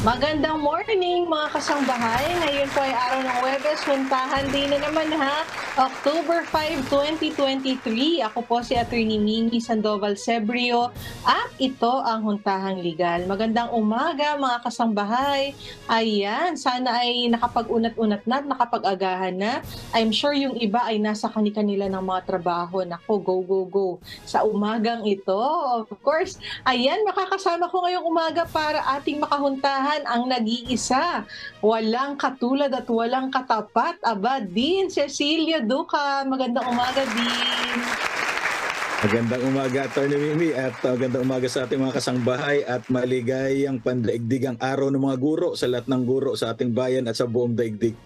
Magandang morning mga kasangbahay. Ngayon po ay araw ng Huwebes. Puntahan din na naman ha. October 5, 2023. Ako po si Attorney Mimi Sandoval Sebrio at ito ang Huntahang Legal. Magandang umaga mga kasangbahay. Ayan, sana ay nakapag-unat-unat na at nakapag-agahan na. I'm sure yung iba ay nasa kani-kanila ng mga trabaho. Nako, go, go, go. Sa umagang ito, of course, ayan, makakasama ko ngayong umaga para ating makahuntahan ang nag-iisa, walang katulad at walang katapat, aba, Dean Cecilia Duca. Magandang umaga, Dean. Magandang umaga, Atty. Mimi, at magandang umaga sa ating mga kasangbahay at maligayang pandaigdigang araw ng mga guro sa lahat ng guro sa ating bayan at sa buong daigdig.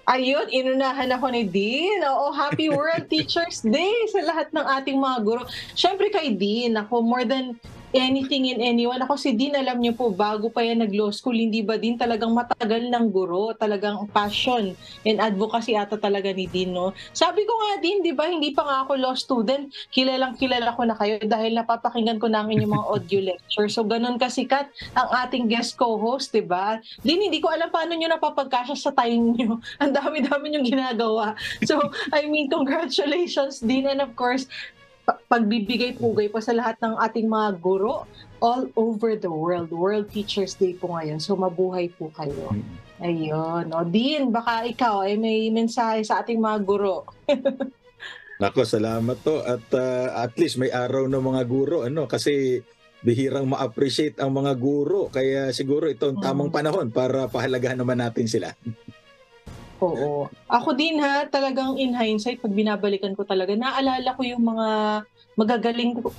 Ayun, inunahan ako ni Dean. Oo, Happy World Teachers Day sa lahat ng ating mga guro. Siyempre kay Dean, ako more than anything and anyone. Ako si Dean, alam niyo po, bago pa yan nag-law school, hindi ba din talagang matagal ng guro, talagang passion and advocacy ata talaga ni Dean, no? Sabi ko nga din, di ba, hindi pa nga ako law student, kilalang kilala ko na kayo dahil napapakinggan ko namin yung mga audio lecture. So, ganun kasikat ang ating guest co-host, di ba? Dean, hindi ko alam paano nyo napapagkasya sa time nyo. Ang dami-dami nyo ginagawa. So, I mean, congratulations, Dean, and of course, pagbibigay-pugay po sa lahat ng ating mga guro all over the world. World Teachers Day po ngayon. So mabuhay po kayo. Ayun. O Dean, baka ikaw ay may mensahe sa ating mga guro. Nako, salamat to. At least may araw ng mga guro, kasi bihirang ma-appreciate ang mga guro. Kaya siguro ito ang tamang panahon para pahalagahan naman natin sila. Oo. Ako din talagang in hindsight, pag binabalikan ko talaga, naalala ko yung mga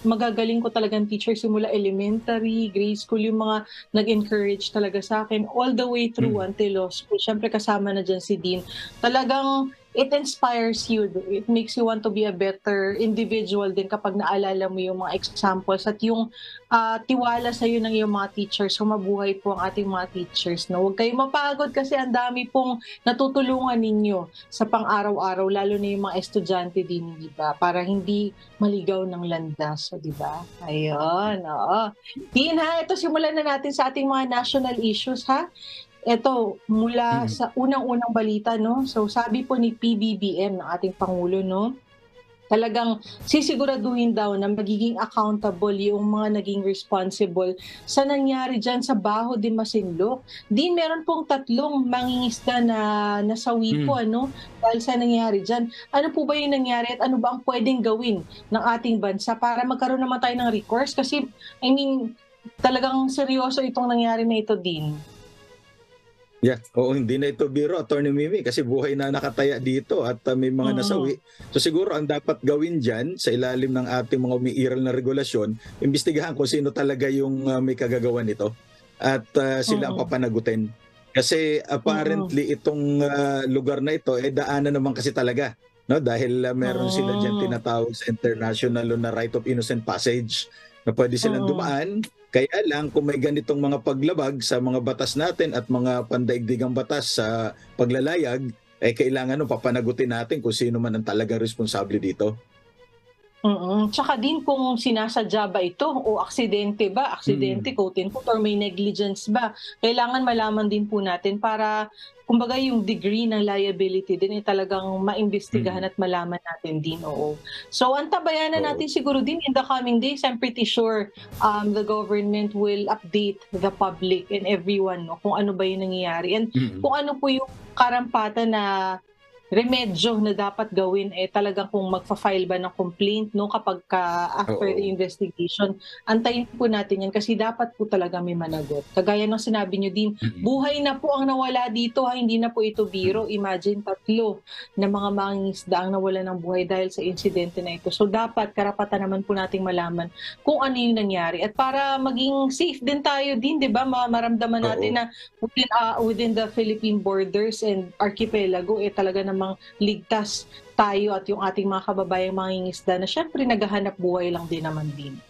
magagaling ko talagang teacher simula elementary, grade school, yung mga nag-encourage talaga sa akin all the way through until law school. Siyempre kasama na dyan si Dean. Talagang it inspires you. It makes you want to be a better individual din kapag naalala mo yung mga examples at yung tiwala sa iyo ng iyong mga teachers. So mabuhay po ang ating mga teachers. No? Huwag kayong mapagod kasi ang dami pong natutulungan ninyo sa pang-araw-araw, lalo na yung mga estudyante din, di ba? Para hindi maligaw ng landas, di ba? Ayun, oo. Dean, ito simulan na natin sa ating mga national issues, Ito, mula sa unang-unang balita, no? So, sabi po ni PBBM, ng ating Pangulo, no? Talagang sisiguraduhin daw na magiging accountable yung mga naging responsible sa nangyari dyan sa Baho de Masinloc. Din meron pong 3 mangingisda na nasawi po, dahil sa nangyari dyan. Ano po ba yung nangyari at ano ba ang pwedeng gawin ng ating bansa para magkaroon naman tayo ng recourse? Kasi, I mean, talagang seryoso itong nangyari na ito, Din. Yeah, oo, hindi na ito biro, Atty. Mimi, kasi buhay na nakataya dito at may mga nasawi. So siguro ang dapat gawin dyan sa ilalim ng ating mga umiiral na regulasyon, imbestigahan kung sino talaga yung may kagagawan nito at sila ang papanagutin. Kasi apparently itong lugar na ito, daanan naman kasi talaga. No? Dahil meron sila dyan tinatawag sa international law na right of innocent passage na pwede silang dumaan. Kaya lang kung may ganitong mga paglabag sa mga batas natin at mga pandaigdigang batas sa paglalayag, kailangan papanagutin natin kung sino man ang talagang responsable dito. Tsaka din kung sinasadya ba ito o aksidente ba, quote unquote, or may negligence ba, kailangan malaman din po natin para kumbaga yung degree ng liability din talagang maimbestigahan at malaman natin din, oo. So antabayanan natin siguro din in the coming days. I'm pretty sure the government will update the public and everyone, no, kung ano ba yung nangyayari and kung ano po yung karampatan na remedyo na dapat gawin talagang kung magfa-file ba ng complaint, no, kapag after the investigation. Antayin po natin yan kasi dapat po talaga may managot. Kagaya ng sinabi nyo din, buhay na po ang nawala dito, hindi na po ito biro. Imagine 3 na mga mangingisda ang nawala ng buhay dahil sa insidente na ito. So dapat karapatan naman po nating malaman kung ano yung nangyari. At para maging safe din tayo din, di ba, maramdaman natin na within the Philippine borders and archipelago, talaga namang ligtas tayo at yung ating mga kababayang mangingisda na syempre naghahanap buhay lang din naman din.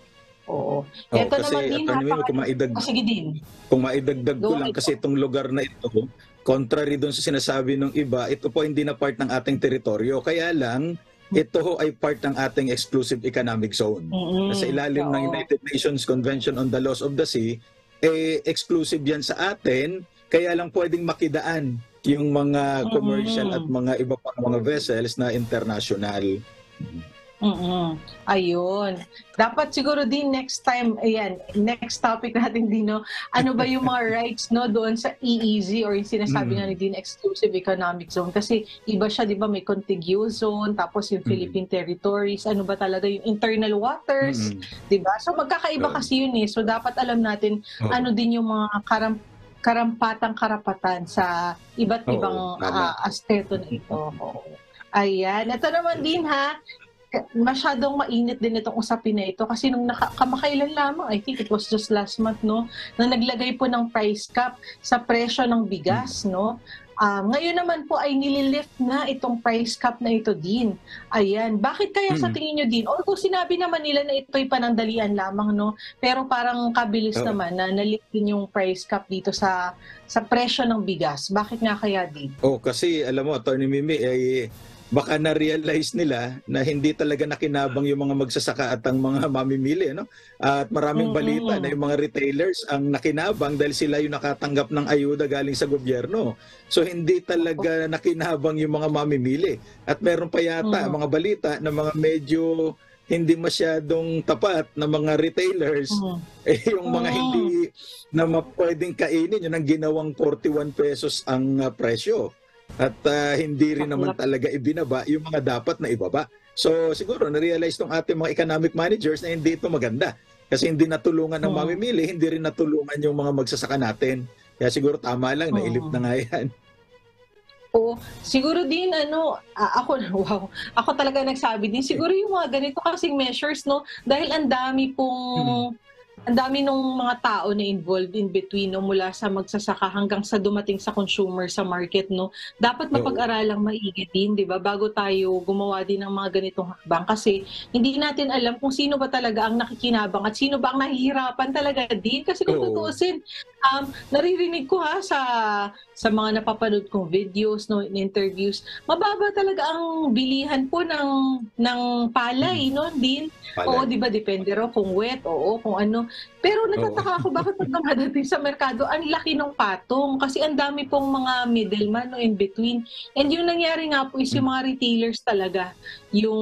Oo. Ito kasi, naman din, sige din. Kung maidagdag ko lang kasi itong lugar na ito, contrary doon sa sinasabi ng iba, ito po hindi na part ng ating teritoryo. Kaya lang, ito ay part ng ating exclusive economic zone. Sa ilalim ng United Nations Convention on the Laws of the Sea, exclusive yan sa atin, kaya lang pwedeng makidaan yung mga commercial at mga iba pang mga vessels na international. Ayun. Dapat siguro din next time, ayan, next topic natin din, no, ano ba yung mga rights, no, doon sa EEZ or yung sinasabi nga ni Dean, Exclusive Economic Zone. Kasi iba siya, di ba, may contiguous zone, tapos yung Philippine territories, ano ba talaga yung internal waters, di ba? So magkakaiba kasi yun eh. So dapat alam natin ano din yung mga karampatang karapatan sa iba't ibang aspeto na ito. Ayan. Ito naman din ha, masyadong mainit din itong usapin na ito kasi nung kamakailan lamang, I think it was just last month, no, na naglagay po ng price cap sa presyo ng bigas, no. Ngayon naman po ay nililift na itong price cap na ito din. Ayan. Bakit kaya sa tingin nyo din? Although sinabi naman nila na ito'y panandalian lamang, no, pero parang kabilis naman na nalift din yung price cap dito sa presyo ng bigas. Bakit nga kaya din? Kasi alam mo, Atty. Mimi, baka na-realize nila na hindi talaga nakinabang yung mga magsasaka at ang mga mamimili, no? At maraming balita na yung mga retailers ang nakinabang dahil sila yung nakatanggap ng ayuda galing sa gobyerno. So hindi talaga nakinabang yung mga mamimili. At meron pa yata mga balita na mga medyo hindi masyadong tapat na mga retailers, yung mga hindi na pwedeng kainin, yun ang ginawang 41 pesos ang presyo. At hindi rin naman talaga ibinaba yung mga dapat na ibaba. So siguro na-realize ng ating mga economic managers na hindi ito maganda. Kasi hindi natulungan ng mamimili, hindi rin natulungan yung mga magsasaka natin. Kaya siguro tama lang, nailip na nga yan. Siguro din ako talaga nagsabi din, siguro yung mga ganito kasing measures, no, dahil ang dami nung mga tao na involved in between, no, mula sa magsasaka hanggang sa dumating sa consumer sa market, no. Dapat mapag-aralang maigi din, 'di ba, bago tayo gumawa din ng mga ganitong hakbang kasi hindi natin alam kung sino ba talaga ang nakikinabang at sino ba ang nahihirapan talaga din kasi kung tutuusin, naririnig ko sa mga napapanood kong videos, no, in interviews, mababa talaga ang bilihan po ng palay, no, din. Oo, 'di ba, depende raw kung wet, kung ano. Pero nagtataka ako bakit pag dumadating sa merkado, ang laki ng patong kasi ang dami pong mga middleman, no, in between. And yung nangyari nga po is yung mga retailers talaga, yung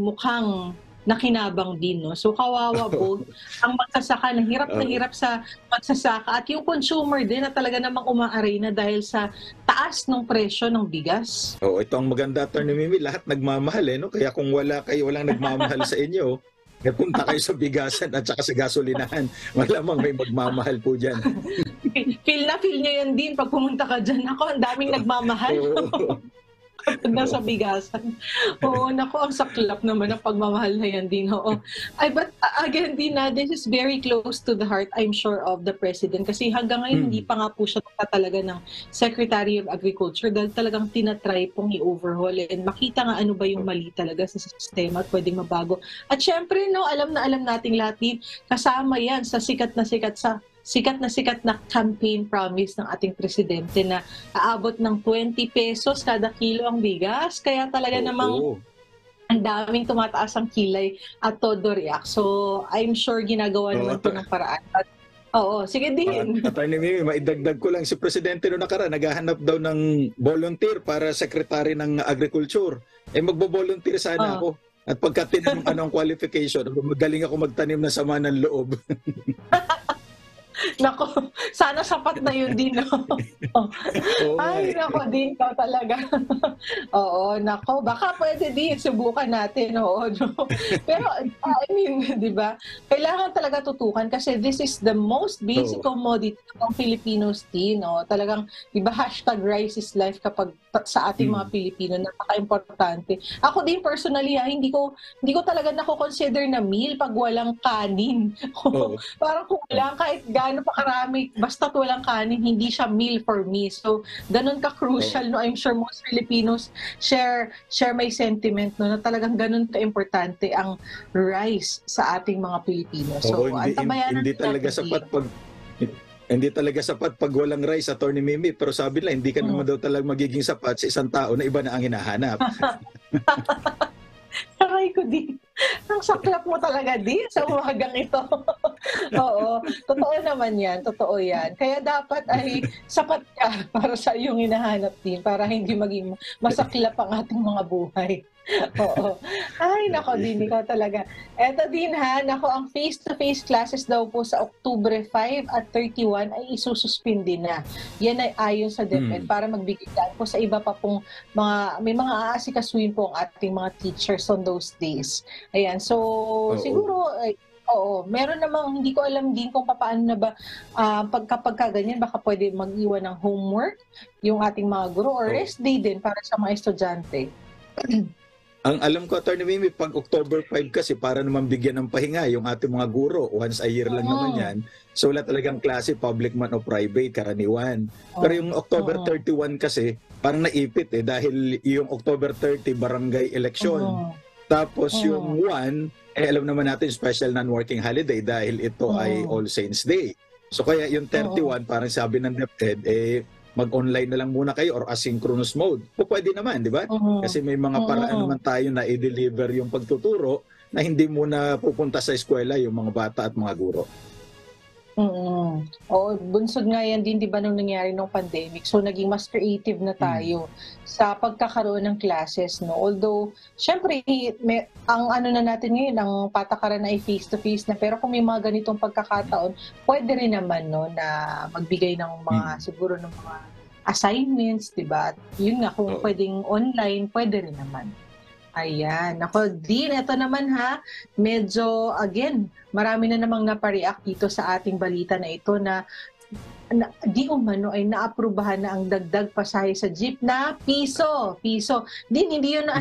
mukhang nakinabang din, no. So kawawa po ang magsasaka, na hirap sa magsasaka at yung consumer din na talaga namang umaaray na dahil sa taas ng presyo ng bigas. Ito ang maganda, Atty. Mimi, lahat nagmamahal, no? Kaya kung walang nagmamahal sa inyo, punta kayo sa bigasan at saka sa gasolinahan. Malamang may magmamahal po dyan. Feel nyo yan din pag pumunta ka dyan. Ako, ang daming nagmamahal. Nasa bigasan. Naku, ang saklap naman ang pagmamahal na yan din. But again, Dina, this is very close to the heart, I'm sure, of the President. Kasi hanggang ngayon, hindi pa nga po siya talaga ng Secretary of Agriculture dahil talagang tinatry pong i-overhaul and makita nga ano ba yung mali talaga sa sistema at pwedeng mabago. At syempre, no, alam nating lahat din, kasama yan sa sikat na campaign promise ng ating presidente na aabot ng 20 pesos kada kilo ang bigas. Kaya talaga namang ang daming tumataas ang kilay at todo react. So, I'm sure ginagawa naman po ng paraan. At, sige din. Atty. Mimi, maidagdag ko lang, si Presidente noong nakaraan, naghahanap daw ng volunteer para Secretary ng Agriculture. Magbo-volunteer sana ako. At pagka tinanong anong qualification, magaling ako magtanim na sama ng loob. Nako, sana sapat na yun din, no? Ay, nako din ka talaga. Nako, baka pwede din, subukan natin, no? Pero, I mean, di ba? Kailangan talaga tutukan kasi this is the most basic commodity ng Filipinos din, no? Talagang, di ba, #rice is life kapag sa ating mga Pilipino, napaka-importante. Ako din, personally, hindi ko talaga nako-consider na meal pag walang kanin. Parang kung wala, kahit gaano pa karami, basta't walang kanin, hindi siya meal for me. So, ganun ka-crucial, no? I'm sure most Filipinos share my sentiment, no, na talagang ganun ka-importante ang rice sa ating mga Pilipino. So, hindi talaga sapat pag walang rice, Atty. Mimi, pero sabi nila, hindi ka naman daw talaga magiging sapat sa isang tao na iba na ang hinahanap. Aray ko din. Ang saklap mo talaga din sa umagang ito. Oo, totoo naman yan, totoo yan. Kaya dapat ay sapat ka para sa iyong hinahanap din, para hindi maging masaklap ang ating mga buhay. Oo. Ay, nako din, ikaw talaga. Eto din ha, nako, ang face-to-face classes daw po sa Oktubre 5 at 31 ay isususpindi na. Yan ay ayon sa DepEd para magbigay daan po sa iba pa pong may mga aasikasuhin po ang ating mga teachers on those days. Ayan, so siguro, oo, meron namang, hindi ko alam din kung paano na ba kapag ganyan, baka pwede mag-iwan ng homework yung ating mga guro or rest day din para sa mga estudyante. Ang alam ko, Atty. Mimi, pag October 5 kasi para naman bigyan ng pahinga yung ating mga guro. Once a year lang naman yan. So wala talagang klase, public man o private, karaniwan. Pero yung October 31 kasi, parang naipit dahil yung October 30, barangay election. Tapos yung 1, alam naman natin, special non-working holiday dahil ito ay All Saints Day. So kaya yung 31, parang sabi ng DepEd, mag-online na lang muna kayo or asynchronous mode. O pwede naman, di ba? Kasi may mga paraan naman tayo na i-deliver yung pagtuturo na hindi muna pupunta sa eskwela yung mga bata at mga guro. Oo, bunsod nga yan din, di ba, nung nangyari nung pandemic. So, naging mas creative na tayo sa pagkakaroon ng classes, no? Although, syempre, ang ano na natin ngayon, ang patakaran na ay face-to-face na. Pero kung may mga ganitong pagkakataon, pwede rin naman, no, na magbigay ng mga, siguro, ng mga assignments, di ba? At yun nga, kung pwedeng online, pwede rin naman. Ayan. Ako, Dean, ito naman ha, medyo, again, marami na namang napareact dito sa ating balita na ito na di umano ay naaprubahan na ang dagdag pasahe sa jeep na piso. Din, hindi yun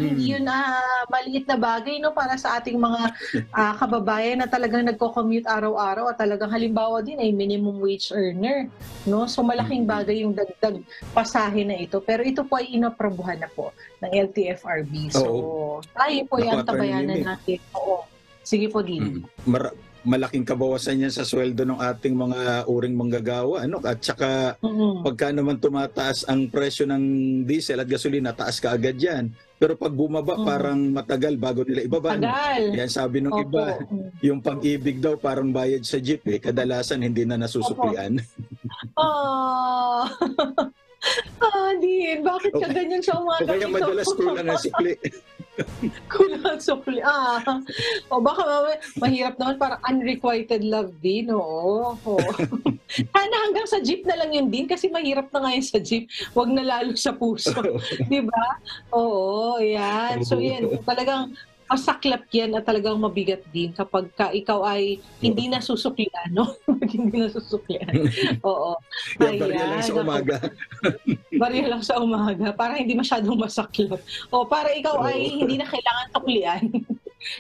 maliit na bagay, no, para sa ating mga kababayan na talagang nagko-commute araw-araw at talagang halimbawa din ay minimum wage earner, no? So malaking bagay yung dagdag pasahe na ito. Pero ito po ay inaprobuhan na po ng LTFRB. So tayo po yung tabayanan natin. Oo. Sige po, Din. Malaking kabawasan yan sa sweldo ng ating mga uring manggagawa, ano? At saka pagka naman tumataas ang presyo ng diesel at gasolina, taas ka agad yan. Pero pag bumaba, parang matagal bago nila ibaba. Yan sabi ng iba, yung pag-ibig daw parang bayad sa jeep, kadalasan hindi na nasusuklian. Din, bakit ka ganyan sa umaga? Kaya madalas kulang ang sikli. Kulang ang sukli. O baka mahirap naman, parang unrequited love din. Oo. Sana hanggang sa jeep na lang yun din kasi mahirap na ngayon sa jeep. Huwag na lalo sa puso. Diba? Oo, yan. So yan, talagang masaklap yan at talagang mabigat din kapag ikaw ay hindi nasusuklian, no? Hindi nasusuklian. Oo. Barya lang sa umaga. Barya lang sa umaga para hindi masyadong masaklap. O para ikaw ay hindi na kailangan suklian.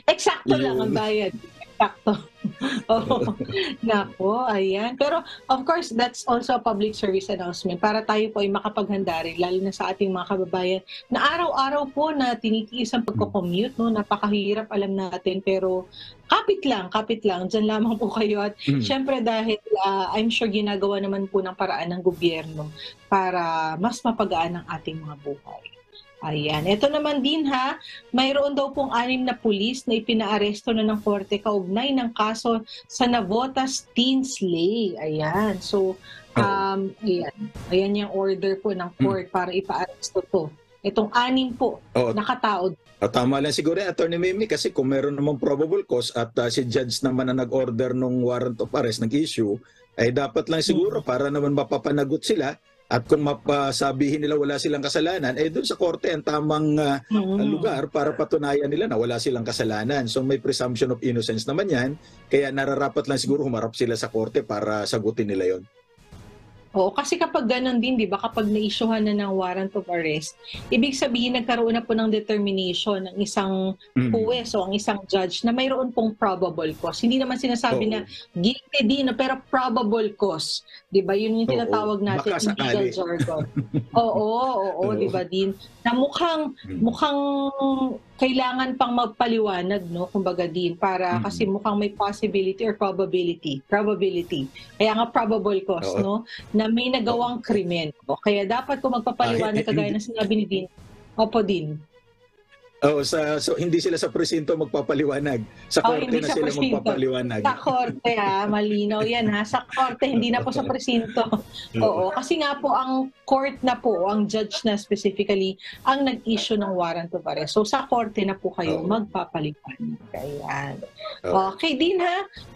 Eksakto lang ang bayad. Eksakto. Nako, ayan. Pero of course, that's also a public service announcement para tayo po ay makapaghanda rin, lalo na sa ating mga kababayan na araw-araw po na tinitiis ang pagko-commute, no? Napakahirap, alam natin, pero kapit lang, dyan lamang po kayo. At syempre dahil I'm sure ginagawa naman po ng paraan ng gobyerno para mas mapagaan ang ating mga buhay. Ayan. Ito naman din ha, mayroon daw pong 6 na pulis na ipinaaresto na ng korte kaugnay ng kaso sa Navotas teen slay. Ayan. So, ayan yung order po ng court para ipaaresto to. Itong 6 po, nakataod. Tama lang siguro, Atty. Mimi, kasi kung meron namang probable cause at si judge naman na nag-order ng warrant of arrest, nag-issue, ay dapat lang siguro para naman mapapanagot sila. At kung mapasabihin nila wala silang kasalanan, doon sa korte ang tamang lugar para patunayan nila na wala silang kasalanan. So may presumption of innocence naman yan. Kaya nararapat lang siguro humarap sila sa korte para sagutin nila yon. Oo, kasi kapag ganun din, di ba, kapag na-issuehan na ng warrant of arrest, ibig sabihin nagkaroon na po ng determination ng isang huwes o ang isang judge na mayroon pong probable cause. Hindi naman sinasabi na guilty din, pero probable cause. Di ba? Yun yung tinatawag natin in legal jargon. Oo, di ba din? Na mukhang kailangan pang magpaliwanag, no, kumbaga din, para kasi mukhang may possibility or probability. Kaya nga probable cause, no, na may nagawang krimen. Kaya dapat kung magpapaliwanag, kagaya na sinabi ni Din, din. So hindi sila sa presinto magpapaliwanag. Sa korte Hindi na sa sila presinto. magpapaliwanag. Sa korte malinaw yan sa korte, hindi na po sa presinto. Oo, kasi nga po ang court na po, ang judge na specifically, ang nag-issue ng warrant of arrest. So sa korte na po kayo magpapaliwanag. Ayan. Okay din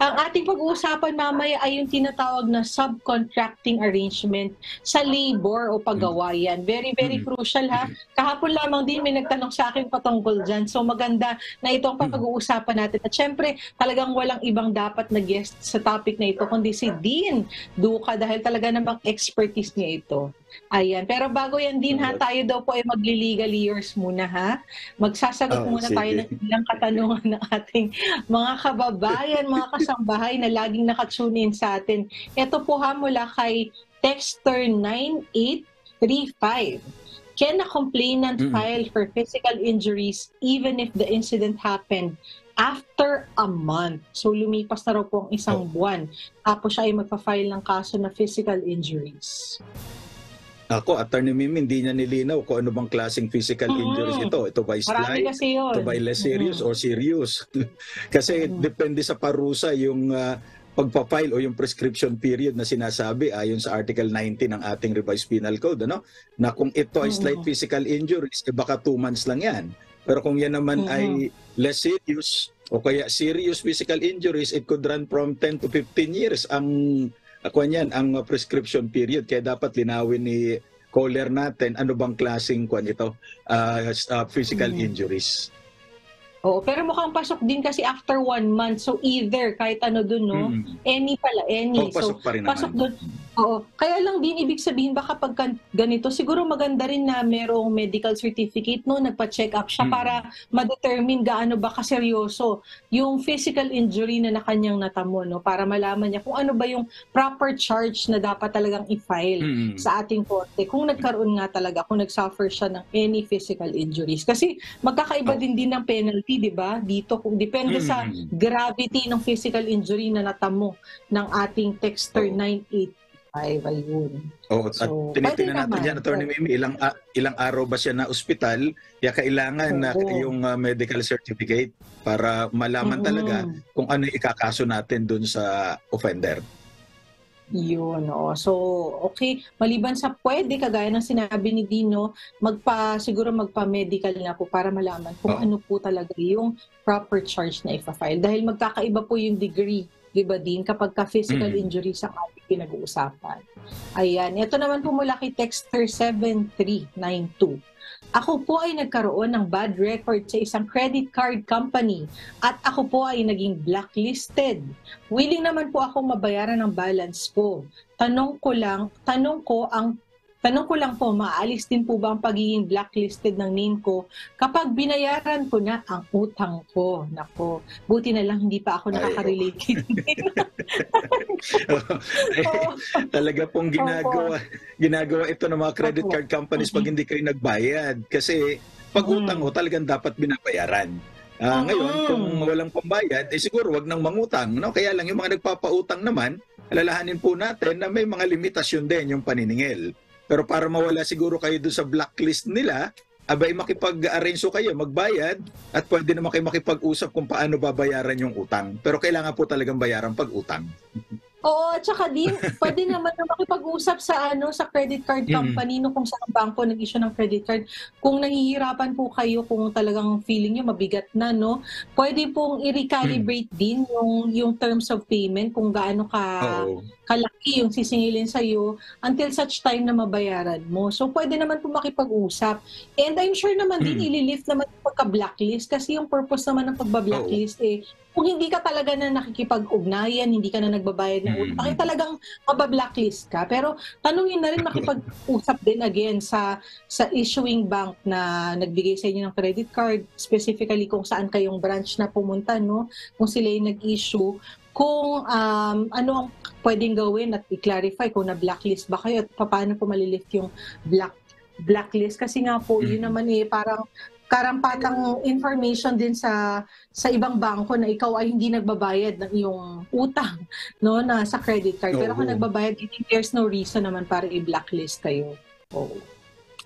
ang ating pag-uusapan mamaya ay yung tinatawag na subcontracting arrangement sa labor o paggawayan. Very, very crucial Kahapon lamang din may nagtanong sa akin patungkol dyan. So maganda na itong pag-uusapan natin. At syempre, talagang walang ibang dapat na guest sa topic na ito, kundi si Dean Duca dahil talaga namang expertise niya ito. Ayan. Pero bago yan din tayo daw po ay magli-legal years muna Magsasagot muna tayo ng ilang katanungan ng ating mga kababayan, mga kasambahay na laging nakatune in sa atin. Ito po mula kay Texter 9835. Can a complainant file for physical injuries even if the incident happened after a month? So lumipas na raw po ang isang buwan. Tapos siya ay magpa-file ng kaso na physical injuries. Ako, Attorney Mimi, hindi niya nilinaw kung ano bang klaseng physical injuries ito. Ito ba slight? Ito ba less serious or serious? Kasi depende sa parusa yung pagpa-file o yung prescription period na sinasabi ayon sa Article 19 ng ating Revised Penal Code, na kung ito ay slight physical injuries, baka 2 months lang yan. Pero kung yan naman ay less serious o kaya serious physical injuries, it could run from 10 to 15 years ang prescription period. Kaya dapat linawin ni caller natin ano bang klaseng physical injuries. Oo, pero mukhang pasok din kasi after 1 month. So either, kahit ano dun, any. Pasok pa rin pasok naman. Dun. Oo. Kaya lang din, ibig sabihin, baka pag ganito, siguro maganda rin na merong medical certificate, nagpa-check up siya para ma-determine gaano ba kaseryoso yung physical injury na kanyang natamo, para malaman niya kung ano ba yung proper charge na dapat talagang i-file sa ating korte. Kung nagkaroon nga talaga, kung nag-suffer siya ng any physical injuries. Kasi magkakaiba din ng penalty, di ba? Dito, kung depende sa gravity ng physical injury na natamo ng ating Texter 98. Ayun. At tinitingnan natin dyan, Atty. Mimi, ilang araw ba siya na ospital, kaya kailangan na yung medical certificate para malaman talaga kung ano ikakaso natin dun sa offender. Yun, So, okay. Maliban sa pwede, kagaya ng sinabi ni Dino, siguro magpa-medical na po para malaman kung ano po talaga yung proper charge na ipa-file. Dahil magkakaiba po yung degree, di ba din, kapag ka-physical injuries ang ating pinag-uusapan. Ayan. Ito naman po mula kay Texter 7392. Ako po ay nagkaroon ng bad record sa isang credit card company at ako po ay naging blacklisted. Willing naman po ako mabayaran ng balance ko. Tanong ko lang po, maalis din po ba ang pagiging blacklisted ng name ko kapag binayaran ko na ang utang ko? Nako, buti na lang hindi pa ako nakaka-relate. Talaga pong ginagawa ito ng mga credit card companies pag hindi kayo nagbayad. Kasi pag utang mo, talagang dapat binabayaran. Ngayon, kung walang pambayad, siguro wag nang mangutang. Kaya lang yung mga nagpapautang naman, alalahanin po natin na may mga limitasyon din yung paniningil. Pero para mawala siguro kayo doon sa blacklist nila, abay makipag-arrange kayo, magbayad, at pwede naman kayo makipag-usap kung paano babayaran yung utang. Pero kailangan po talagang bayaran pag utang. Oo, at saka din, pwede naman na makipag-usap sa credit card company kung saan bangko nag-issue ng credit card. Kung nahihirapan po kayo, kung talagang feeling nyo mabigat na, pwede pong i-recalibrate din yung terms of payment kung gaano kalaki yung sisingilin sa'yo until such time na mabayaran mo. So, pwede naman po makipag-usap. And I'm sure naman din, ililift naman yung pagka-blacklist kasi yung purpose naman ng pagba-blacklist kung hindi ka talaga na nakikipag-ugnayan, hindi ka na nagbabayad ng utang, ay talagang mabablacklist ka. Pero tanungin na rin makipag-usap din again sa issuing bank na nagbigay sa inyo ng credit card, specifically kung saan kayong branch na pumunta, kung sila yung nag-issue, kung ano ang pwedeng gawin at i-clarify kung na-blacklist ba kayo at paano po malilift yung blacklist. Kasi nga po, yun naman parang karampatang information din sa ibang bangko na ikaw ay hindi nagbabayad ng iyong utang na sa credit card. Pero kung nagbabayad, there's no reason naman para i-blacklist kayo.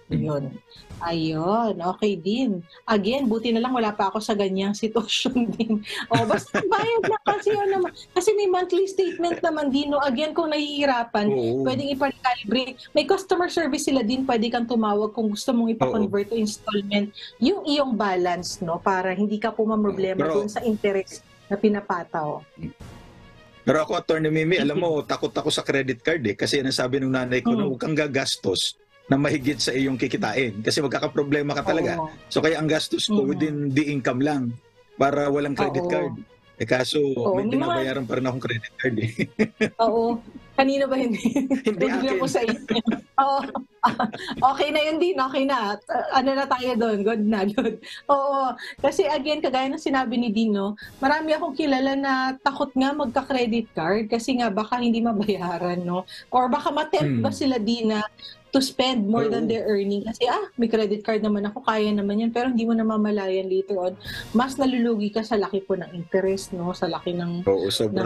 Yun. Ayun, okay din. Again, buti na lang wala pa ako sa ganyang sitwasyon din. O, basta bayad na kasi yun naman. Kasi may monthly statement naman din. No? Again, kung nahihirapan, Oo. pwedeng ipa-recalibrate. May customer service sila din, pwede kang tumawag kung gusto mong ipa-convert to installment yung iyong balance, no? Para hindi ka po mamroblema doon sa interest na pinapataw. Pero ako, Attorney Mimi, alam mo, takot ako sa credit card kasi nasabi ng nanay ko na huwag kang gagastos na mahigit sa iyong kikitain kasi magkakaproblema ka talaga. So kaya ang gastos ko within the income lang para walang credit card. Kaso may binabayaran pa rin akong credit card Oo. Kanina ba hindi? Hindi akin. Mo sa inyo. Oo. Okay na yun din. Okay na. Ano na tayo doon? Good na. Good. Oo. Kasi again, kagaya ng sinabi ni Dino, marami akong kilala na takot nga magka-credit card kasi nga baka hindi mabayaran, no? Or baka matempt ba sila din na to spend more than their earning kasi may credit card naman ako, kaya naman yan, pero hindi mo namamalayan later on, mas nalulugi ka sa laki po ng interest, no? Sa laki ng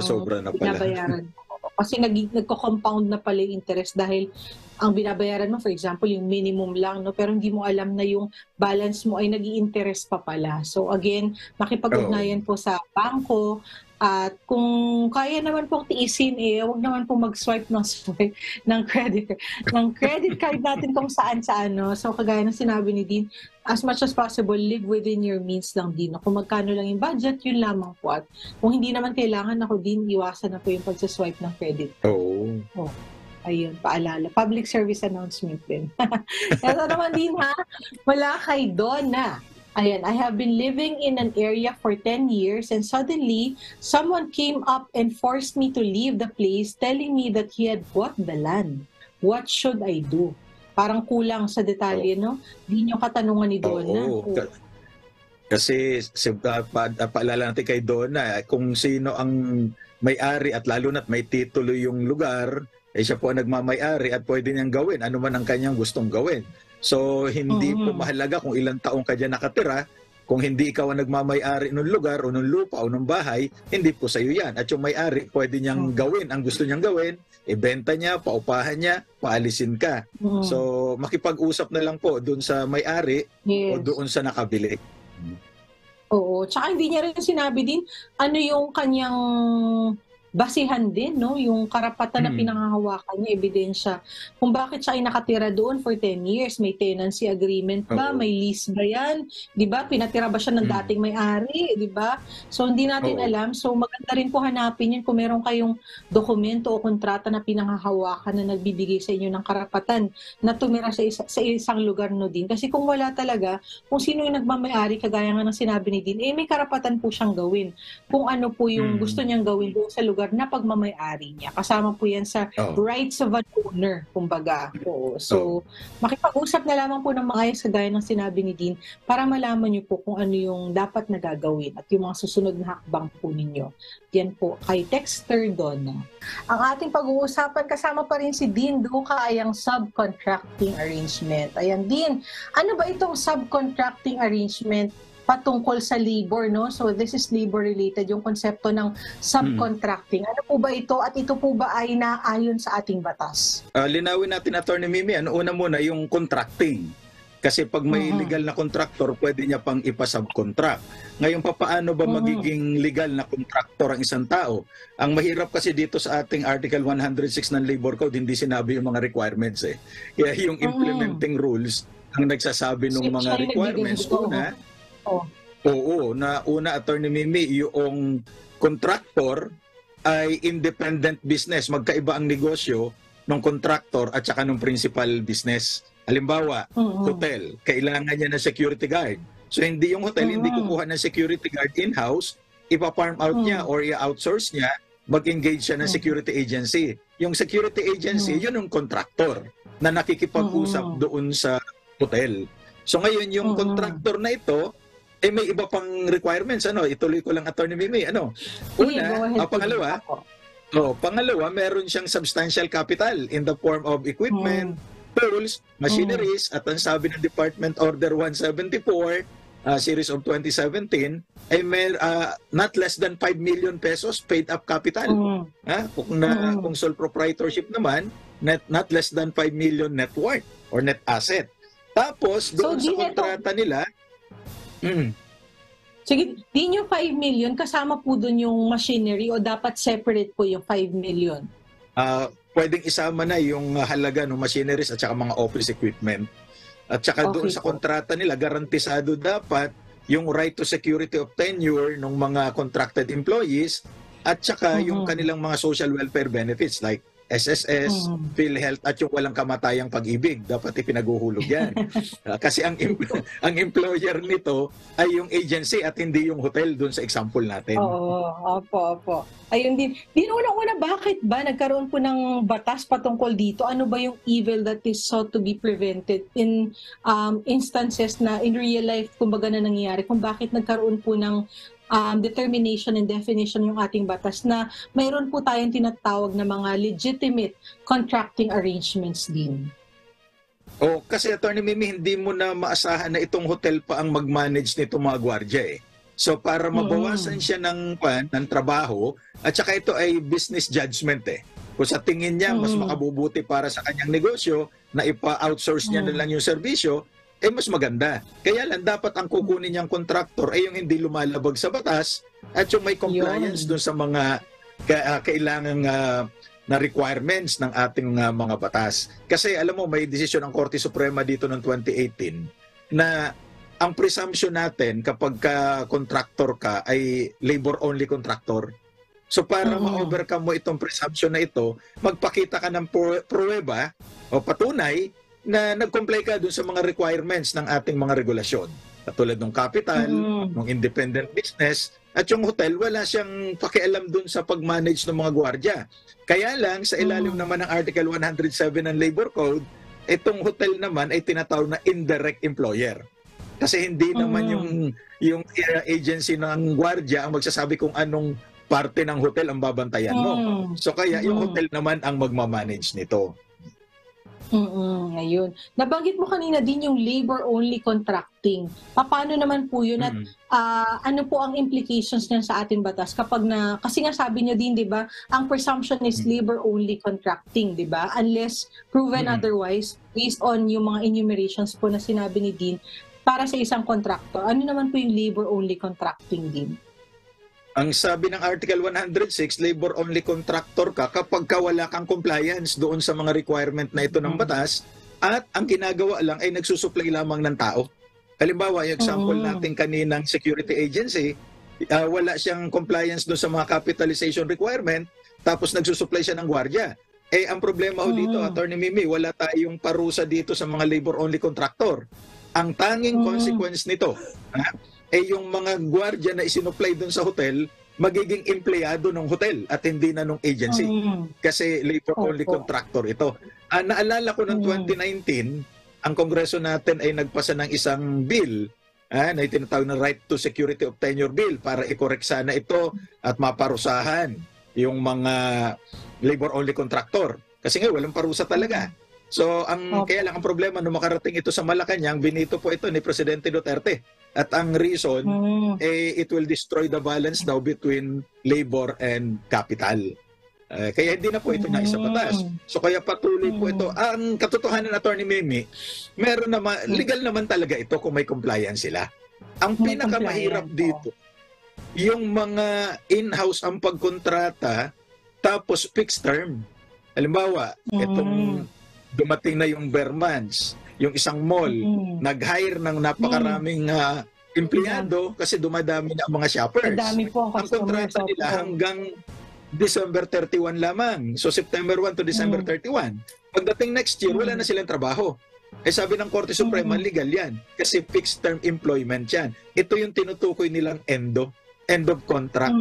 sobra na pala. Binabayaran. Kasi nagko-compound na pala yung interest dahil ang binabayaran mo, for example, yung minimum lang, no? Pero hindi mo alam na yung balance mo ay nag-i-interest pa pala. So again, makipag-ugnayan po sa bangko. At kung kaya naman pong tiisin, huwag naman pong mag-swipe ng credit card natin kung saan-saan. No? So kagaya ng sinabi ni Dean, as much as possible, live within your means lang din. Kung magkano lang yung budget, yun lamang po. At kung hindi naman kailangan ako din, iwasan na po yung pag-swipe ng credit. Ayun, paalala. Public service announcement din. Ito naman din wala kay Donna. Ayan, I have been living in an area for 10 years and suddenly someone came up and forced me to leave the place telling me that he had bought the land. What should I do? Parang kulang sa detalye, no? Hindi nyo katanungan ni Donna. Kasi paalala natin kay Donna, kung sino ang may-ari at lalo na't may titulo yung lugar, siya po ang nagmamay-ari at pwede niyang gawin ano man ang kanyang gustong gawin. So, hindi po mahalaga kung ilang taong ka dyan nakatira. Kung hindi ikaw ang nagmamay-ari ng lugar o ng lupa o ng bahay, hindi po sa'yo yan. At yung may-ari, pwede niyang gawin ang gusto niyang gawin, ibenta niya, paupahan niya, paalisin ka. So, makipag-usap na lang po doon sa may-ari o doon sa nakabili. Oo. Tsaka hindi niya rin sinabi din ano yung kanyang basihan din, no? Yung karapatan na pinangahawakan niya, ebidensya. Kung bakit siya ay nakatira doon for 10 years, may tenancy agreement ba? May lease ba yan? Di ba? Pinatira ba siya ng dating may-ari? Di ba? So, hindi natin alam. So, maganda rin po hanapin yun kung meron kayong dokumento o kontrata na pinangahawakan na nagbibigay sa inyo ng karapatan na tumira sa isang lugar, no din. Kasi kung wala talaga, kung sino yung nagmamay-ari, kagaya nga ng sinabi ni Dean, may karapatan po siyang gawin. Kung ano po yung gusto niyang gawin doon sa lugar na pagmamay-ari niya. Kasama po yan sa rights of an owner, kumbaga. So, makipag-usap na lamang po ng maayos kagaya ng sinabi ni Dean para malaman niyo po kung ano yung dapat na gagawin at yung mga susunod na hakbang po ninyo. Yan po, kay Texter Donna. Ang ating pag-uusapan, kasama pa rin si Dean Duca ay ang subcontracting arrangement. Ayan, Dean, ano ba itong subcontracting arrangement patungkol sa labor, no? So this is labor related, yung konsepto ng subcontracting. Ano po ba ito at ito po ba ay naayon sa ating batas? Linawin natin, Attorney Mimi, una muna yung contracting. Kasi pag may legal na contractor, pwede niya pang ipa-subcontract. Ngayon, paano ba magiging legal na contractor ang isang tao? Ang mahirap kasi dito sa ating Article 106 ng Labor Code, hindi sinabi yung mga requirements Kaya yung implementing rules ang nagsasabi ng mga requirements. Una, Attorney Mimi, yung contractor ay independent business. Magkaiba ang negosyo ng contractor at saka ng principal business. Halimbawa, hotel, kailangan niya ng security guard. So hindi yung hotel, hindi kukuha ng security guard in-house, ipa-farm out niya or i-outsource niya, mag-engage siya ng security agency. Yung security agency, yun yung contractor na nakikipag-usap doon sa hotel. So ngayon, yung contractor na ito, may iba pang requirements. Ituloy ko lang, Attorney Mimi. Una, pangalawa, meron siyang substantial capital in the form of equipment, tools, machineries, at ang sabi ng Department Order 174, Series of 2017, ay may not less than 5 million pesos paid up capital. Kung sole proprietorship naman, not less than 5 million net worth or net asset. Tapos, doon So, sa di kontrata nila, sige, din yung 5 million, kasama po doon yung machinery o dapat separate po yung 5 million? pwedeng isama na yung halaga ng machineries at saka mga office equipment. At saka doon Okay sa po. kontrata nila, garantisado dapat yung right to security of tenure ng mga contracted employees at saka yung kanilang mga social welfare benefits like SSS, PhilHealth at yung walang kamatayang pag-ibig. Dapat ipinaguhulog yan. Kasi ang employer nito ay yung agency at hindi yung hotel doon sa example natin. Oo, opo. Ayun din. Unang-una, bakit ba nagkaroon po ng batas patungkol dito? Ano ba yung evil that is sought to be prevented in instances na in real life, kumbaga na nangyayari? Kung bakit nagkaroon po ng determination and definition yung ating batas na mayroon po tayong tinatawag na mga legitimate contracting arrangements din. Kasi Attorney Mimi, hindi mo na maasahan na itong hotel pa ang mag-manage nito mga gwardiya eh. So para mabawasan siya ng trabaho, at saka ito ay business judgment eh. Kung sa tingin niya mas makabubuti para sa kanyang negosyo na ipa-outsource niya na lang yung serbisyo, mas maganda. Kaya lang dapat ang kukunin niyang kontraktor ay yung hindi lumalabag sa batas at yung may compliance doon sa mga kailangang na requirements ng ating mga batas. Kasi alam mo, may desisyon ng Korte Suprema dito noong 2018 na ang presumption natin kapag contractor ka ay labor-only contractor. So para ma-overcome mo itong presumption na ito, magpakita ka ng pruweba o patunay na nag-comply ka dun sa mga requirements ng ating mga regulasyon. Katulad ng capital, ng independent business, at yung hotel, wala siyang pakialam dun sa pag-manage ng mga gwardiya. Kaya lang, sa ilalim naman ng Article 107 ng Labor Code, itong hotel naman ay tinatawag na indirect employer. Kasi hindi naman yung agency ng gwardiya ang magsasabi kung anong parte ng hotel ang babantayan mo. So kaya yung hotel naman ang magmamanage nito. Ayun. Nabanggit mo kanina din yung labor-only contracting. Paano naman po yun at ano po ang implications niyan sa ating batas kapag kasi nga sabi niyo din, di ba, ang presumption is labor-only contracting, di ba? Unless proven otherwise, based on yung mga enumerations po na sinabi ni Dean, para sa isang contractor, ano naman po yung labor-only contracting din? Ang sabi ng Article 106, labor-only contractor ka kapag wala kang compliance doon sa mga requirement na ito ng batas at ang ginagawa lang ay nagsusupply lamang ng tao. Halimbawa, yung example natin kaninang security agency, wala siyang compliance doon sa mga capitalization requirement tapos nagsusupply siya ng gwardiya. Ang problema ho dito, Attorney Mimi, wala tayong parusa dito sa mga labor-only contractor. Ang tanging consequence nito, yung mga gwardiya na isinupply doon sa hotel, magiging empleyado ng hotel at hindi na ng agency. Kasi labor-only contractor ito. Naalala ko noong 2019, ang Kongreso natin ay nagpasa ng isang bill na itinatawag na Right to Security of Tenure Bill para i-correct sana ito at maparusahan yung mga labor-only contractor. Kasi nga, walang parusa talaga. So, kaya lang ang problema nung makarating ito sa Malacanang, binito po ito ni Presidente Duterte. At ang reason, it will destroy the balance daw between labor and capital. Kaya hindi na po ito naisa batas. So kaya patuloy po ito. Ang katotohanan, Attorney Mimi, meron naman, legal naman talaga ito kung may compliance sila. Ang pinakamahirap dito, yung mga in-house ang pagkontrata, tapos fixed term. Halimbawa, itong dumating na yung Bermans, yung isang mall, nag-hire ng napakaraming empleyado kasi dumadami na ang mga shoppers. Ang kontrata nila hanggang December 31 lamang. So September 1 to December 31. Pagdating next year, wala na silang trabaho. Sabi ng Korte Suprema, legal yan. Kasi fixed term employment yan. Ito yung tinutukoy nilang end of contract.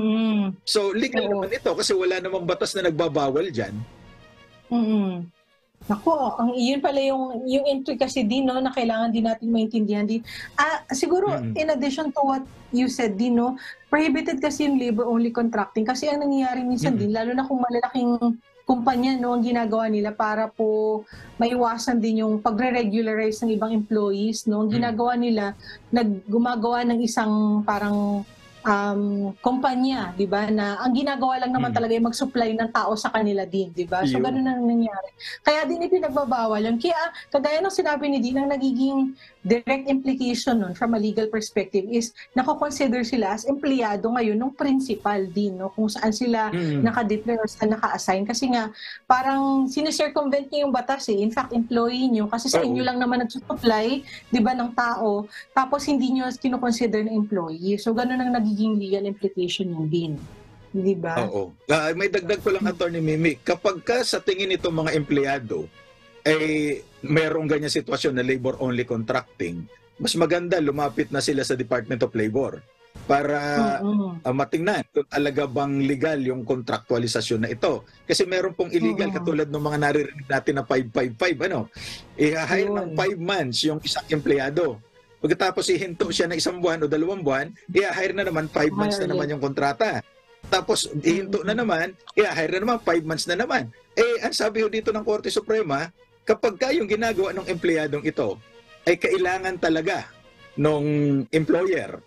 So legal naman ito kasi wala namang batas na nagbabawal dyan. Ako, yun pala yung intricacy din, no, na kailangan din natin maintindihan din. Siguro, in addition to what you said din, no, prohibited kasi yung labor-only contracting kasi ang nangyayari minsan din, lalo na kung malalaking kumpanya, no, ang ginagawa nila para po maiwasan din yung pagre-regularize ng ibang employees, no, ang ginagawa nila, gumagawa ng isang parang kumpanya, 'di ba? Na ang ginagawa lang naman talaga ay mag-supply ng tao sa kanila din, 'di ba? So Yun. ganun ang nangyayari. Kaya din ipinagbabawal yun. Kaya kagaya ng sinabi ni Dean, ang nagiging direct implication nun from a legal perspective is nako-consider sila as empleyado ngayon ng principal din, no? Kung saan sila naka-declare or saan naka-assign. Kasi nga, parang sinicircumvent niyo yung batas eh. In fact, employee niyo. Kasi sa inyo lang naman nagsusupply, 'di ba, ng tao. Tapos hindi niyo kino-consider na employee. So ganun ang nagiging legal implication yung din. Di ba? Oo. May dagdag ko lang, Atty. Mimi. Kapag ka sa tingin itong mga empleyado, merong ganyan sitwasyon na labor-only contracting, mas maganda lumapit na sila sa Department of Labor para matingnan kung talaga bang legal yung contractualisasyon na ito. Kasi meron pong illegal katulad ng mga naririnig natin na 555, i-hire ng 5 months yung isang empleyado. Pagkatapos ihinto siya ng 1 buwan o 2 buwan, i-hire na naman 5 months na naman yung kontrata. Tapos ihinto na naman, i-hire na naman 5 months na naman. Ang sabi ho dito ng Korte Suprema, kapag ka yung ginagawa ng empleyadong ito ay kailangan talaga nung employer,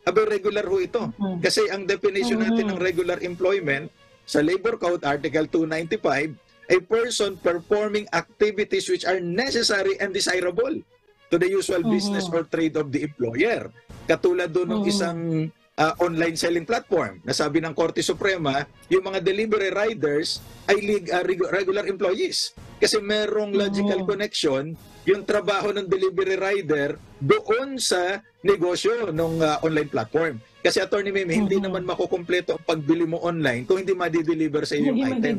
regular ho ito. Kasi ang definition natin ng regular employment sa Labor Code Article 295, a person performing activities which are necessary and desirable to the usual business or trade of the employer. Katulad doon ng isang online selling platform. Nasabi ng Korte Suprema, yung mga delivery riders ay regular employees. Kasi merong logical connection yung trabaho ng delivery rider doon sa negosyo ng online platform. Kasi Atty. Mimi, hindi naman makukumpleto ang pagbili mo online kung hindi ma-deliver sa iyo yung item.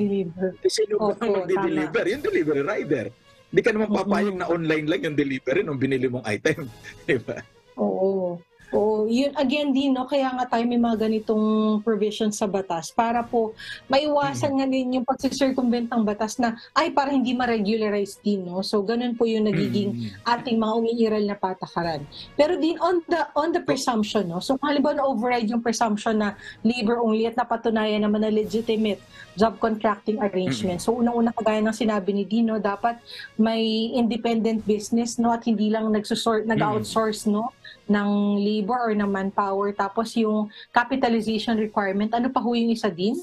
Sino ba ang mag-deliver? Yung delivery rider. Hindi ka naman papayag na online lang yung delivery nung binili mong item. Diba? Oo. Oo, yun again din, no? Kaya nga tayo may mga ganitong provisions sa batas para po maiwasan nga din yung pag-circumvent ng batas na para hindi ma-regularize din, no? So ganun po yung nagiging ating mga umiiral na patakaran. Pero din on the presumption, no? So halimbawa na override yung presumption na labor only at napatunayan naman na legitimate job contracting arrangement. So unang-una kagaya ng sinabi ni Dino, dapat may independent business, no? At hindi lang nag-outsource, no? Ng labor or ng manpower. Tapos yung capitalization requirement, ano pa ho yung isa din?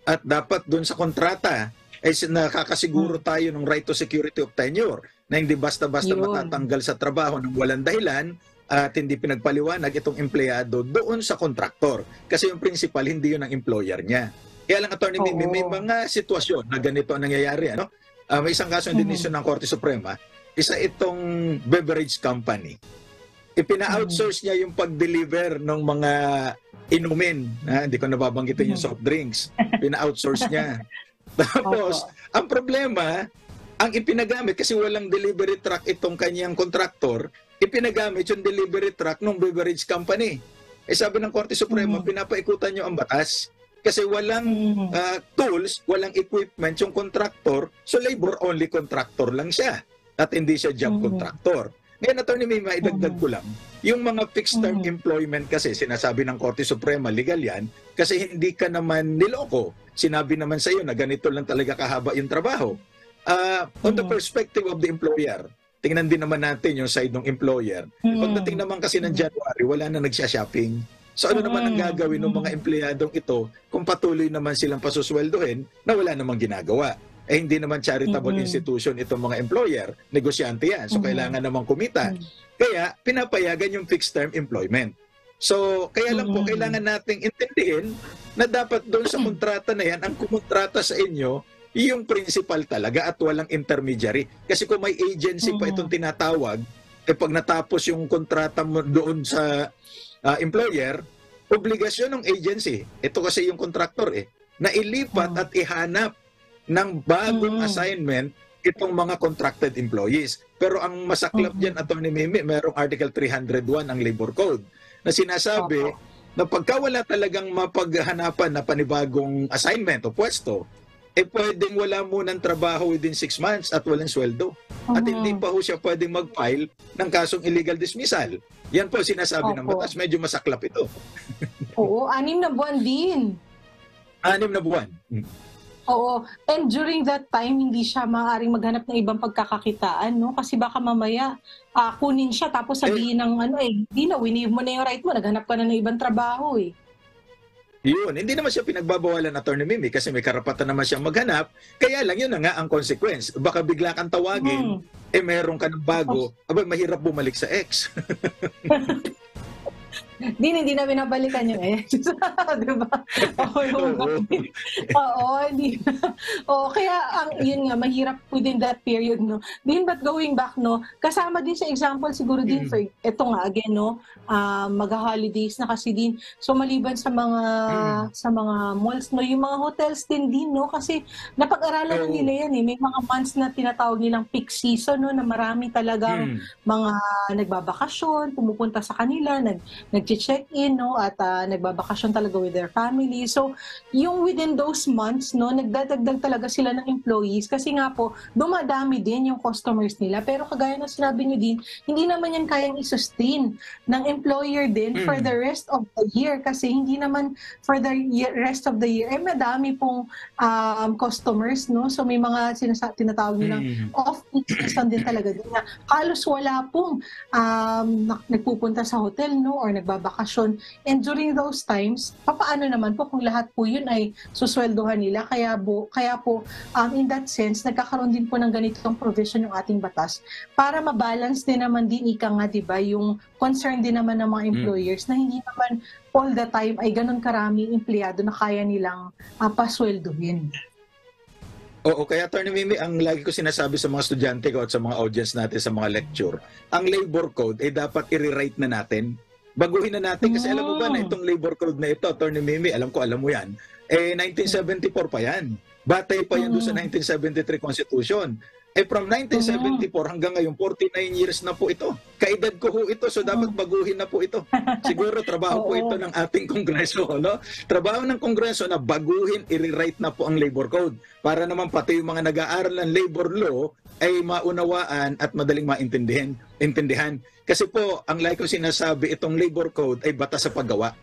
At dapat doon sa kontrata ay nakakasiguro tayo ng right to security of tenure na hindi basta-basta matatanggal sa trabaho ng walang dahilan at hindi pinagpaliwanag itong empleyado doon sa kontraktor. Kasi yung principal, hindi yun ang employer niya. Kaya lang, Atty. Mimi, may mga sitwasyon na ganito ang nangyayari. May isang kaso ng dinisyon ng Korte Suprema, isa itong beverage company. Ipina-outsource niya yung pag-deliver ng mga inumin. Hindi ko nababanggitin yung soft drinks. Pina-outsource niya. Tapos, ang problema, ang ipinagamit, kasi walang delivery truck itong kanyang kontraktor, ipinagamit yung delivery truck ng beverage company. Sabi ng Korte Suprema, pinapaikutan niyo ang batas. Kasi walang tools, walang equipment yung kontraktor, so labor-only contractor lang siya. At hindi siya job contractor. Ngayon, Atty. Mimi, maidagdag ko lang. Yung mga fixed term employment kasi, sinasabi ng Korte Suprema, legal yan, kasi hindi ka naman niloko. Sinabi naman sa iyo na ganito lang talaga kahaba yung trabaho. On the perspective of the employer, tingnan din naman natin yung side ng employer. Pagdating naman kasi ng January, wala na nagsha-shopping. So ano naman ang gagawin ng mga empleyadong ito kung patuloy naman silang pasusweldohin na wala namang ginagawa? Hindi naman charitable institution itong mga employer, negosyante yan. So kailangan namang kumita. Kaya pinapayagan yung fixed term employment. So kaya lang po kailangan nating intindihin na dapat doon sa kontrata na yan, ang kumontrata sa inyo, yung principal talaga at walang intermediary. Kasi kung may agency pa itong tinatawag, pag natapos yung kontrata mo doon sa employer, obligasyon ng agency, ito kasi yung contractor na ilipat at ihanap ng bagong assignment itong mga contracted employees. Pero ang masaklap dyan, Atty. Mimi, merong Article 301 ng Labor Code na sinasabi na pagka wala talagang mapaghanapan na panibagong assignment o pwesto, pwedeng wala munang trabaho within 6 months at walang sweldo. At hindi pa ho siya pwedeng mag-file ng kasong illegal dismissal. Yan po sinasabi ng batas. Medyo masaklap ito. Oo, 6 na buwan din. 6 na buwan. Oo. And during that time, hindi siya maaaring maghanap ng ibang pagkakakitaan, no? Kasi baka mamaya kunin siya tapos sabihin ng ano hindi na, winive mo na yung right mo, naghanap ka na ng ibang trabaho eh. Yun, hindi naman siya pinagbabawalan na Attorney Mimi kasi may karapatan naman siyang maghanap. Kaya lang yun na nga ang consequence. Baka bigla kang tawagin, meron ka ng bago, abay mahirap bumalik sa ex. Hindi na binabalikan yung ex. Diba? Oo, hindi. Oo, kaya yun nga, mahirap within that period, no? Din, but going back, no, kasama din sa example siguro din for, ito nga, again, no, mag-holidays na kasi din. So, maliban sa mga malls, no, yung mga hotels din, no, kasi napag-aralan nila yan, eh. May mga months na tinatawag nilang peak season, no, na marami talagang mga nagbabakasyon, pumupunta sa kanila, nag-check-in, no, at nagbabakasyon talaga with their family. So, yung within those months, no, nagdadagdag talaga sila ng employees kasi nga po, dumadami din yung customers nila. Pero kagaya na sinabi nyo din, hindi naman yan kayang i-sustain ng employer din for the rest of the year kasi hindi naman for the rest of the year, madami pong customers, no? So, may mga tinatawag nilang off-peak season din talaga din na halos wala pong nagpupunta sa hotel, no, or nagbabakasyon. And during those times, papaano naman po kung lahat po yun ay susweldohan nila? Kaya po, in that sense, nagkakaroon din po ng ganitong provision yung ating batas para mabalance din naman din ika nga, diba, yung concern din naman ng mga employers na hindi naman all the time ay ganun karaming empleyado na kaya nilang pasweldohin. Oo, kaya Attorney Mimi, ang lagi ko sinasabi sa mga estudyante ko at sa mga audience natin sa mga lecture, ang labor code ay dapat i-rewrite na natin. Baguhin na natin kasi alam mo ba na itong labor code na ito, Attorney Mimi, alam ko, alam mo yan, 1974 pa yan. Batay pa yan doon sa 1973 Constitution. From 1974 hanggang ngayon, 49 years na po ito. Kaedad ko ho ito, so dapat baguhin na po ito. Siguro trabaho po ito ng ating Kongreso. No? Trabaho ng Kongreso na baguhin, i-rewrite na po ang labor code para naman pati yung mga nag-aaral ng labor law ay maunawaan at madaling maintindihan. Kasi po, ang like ko sinasabi, itong labor code ay batas sa paggawa.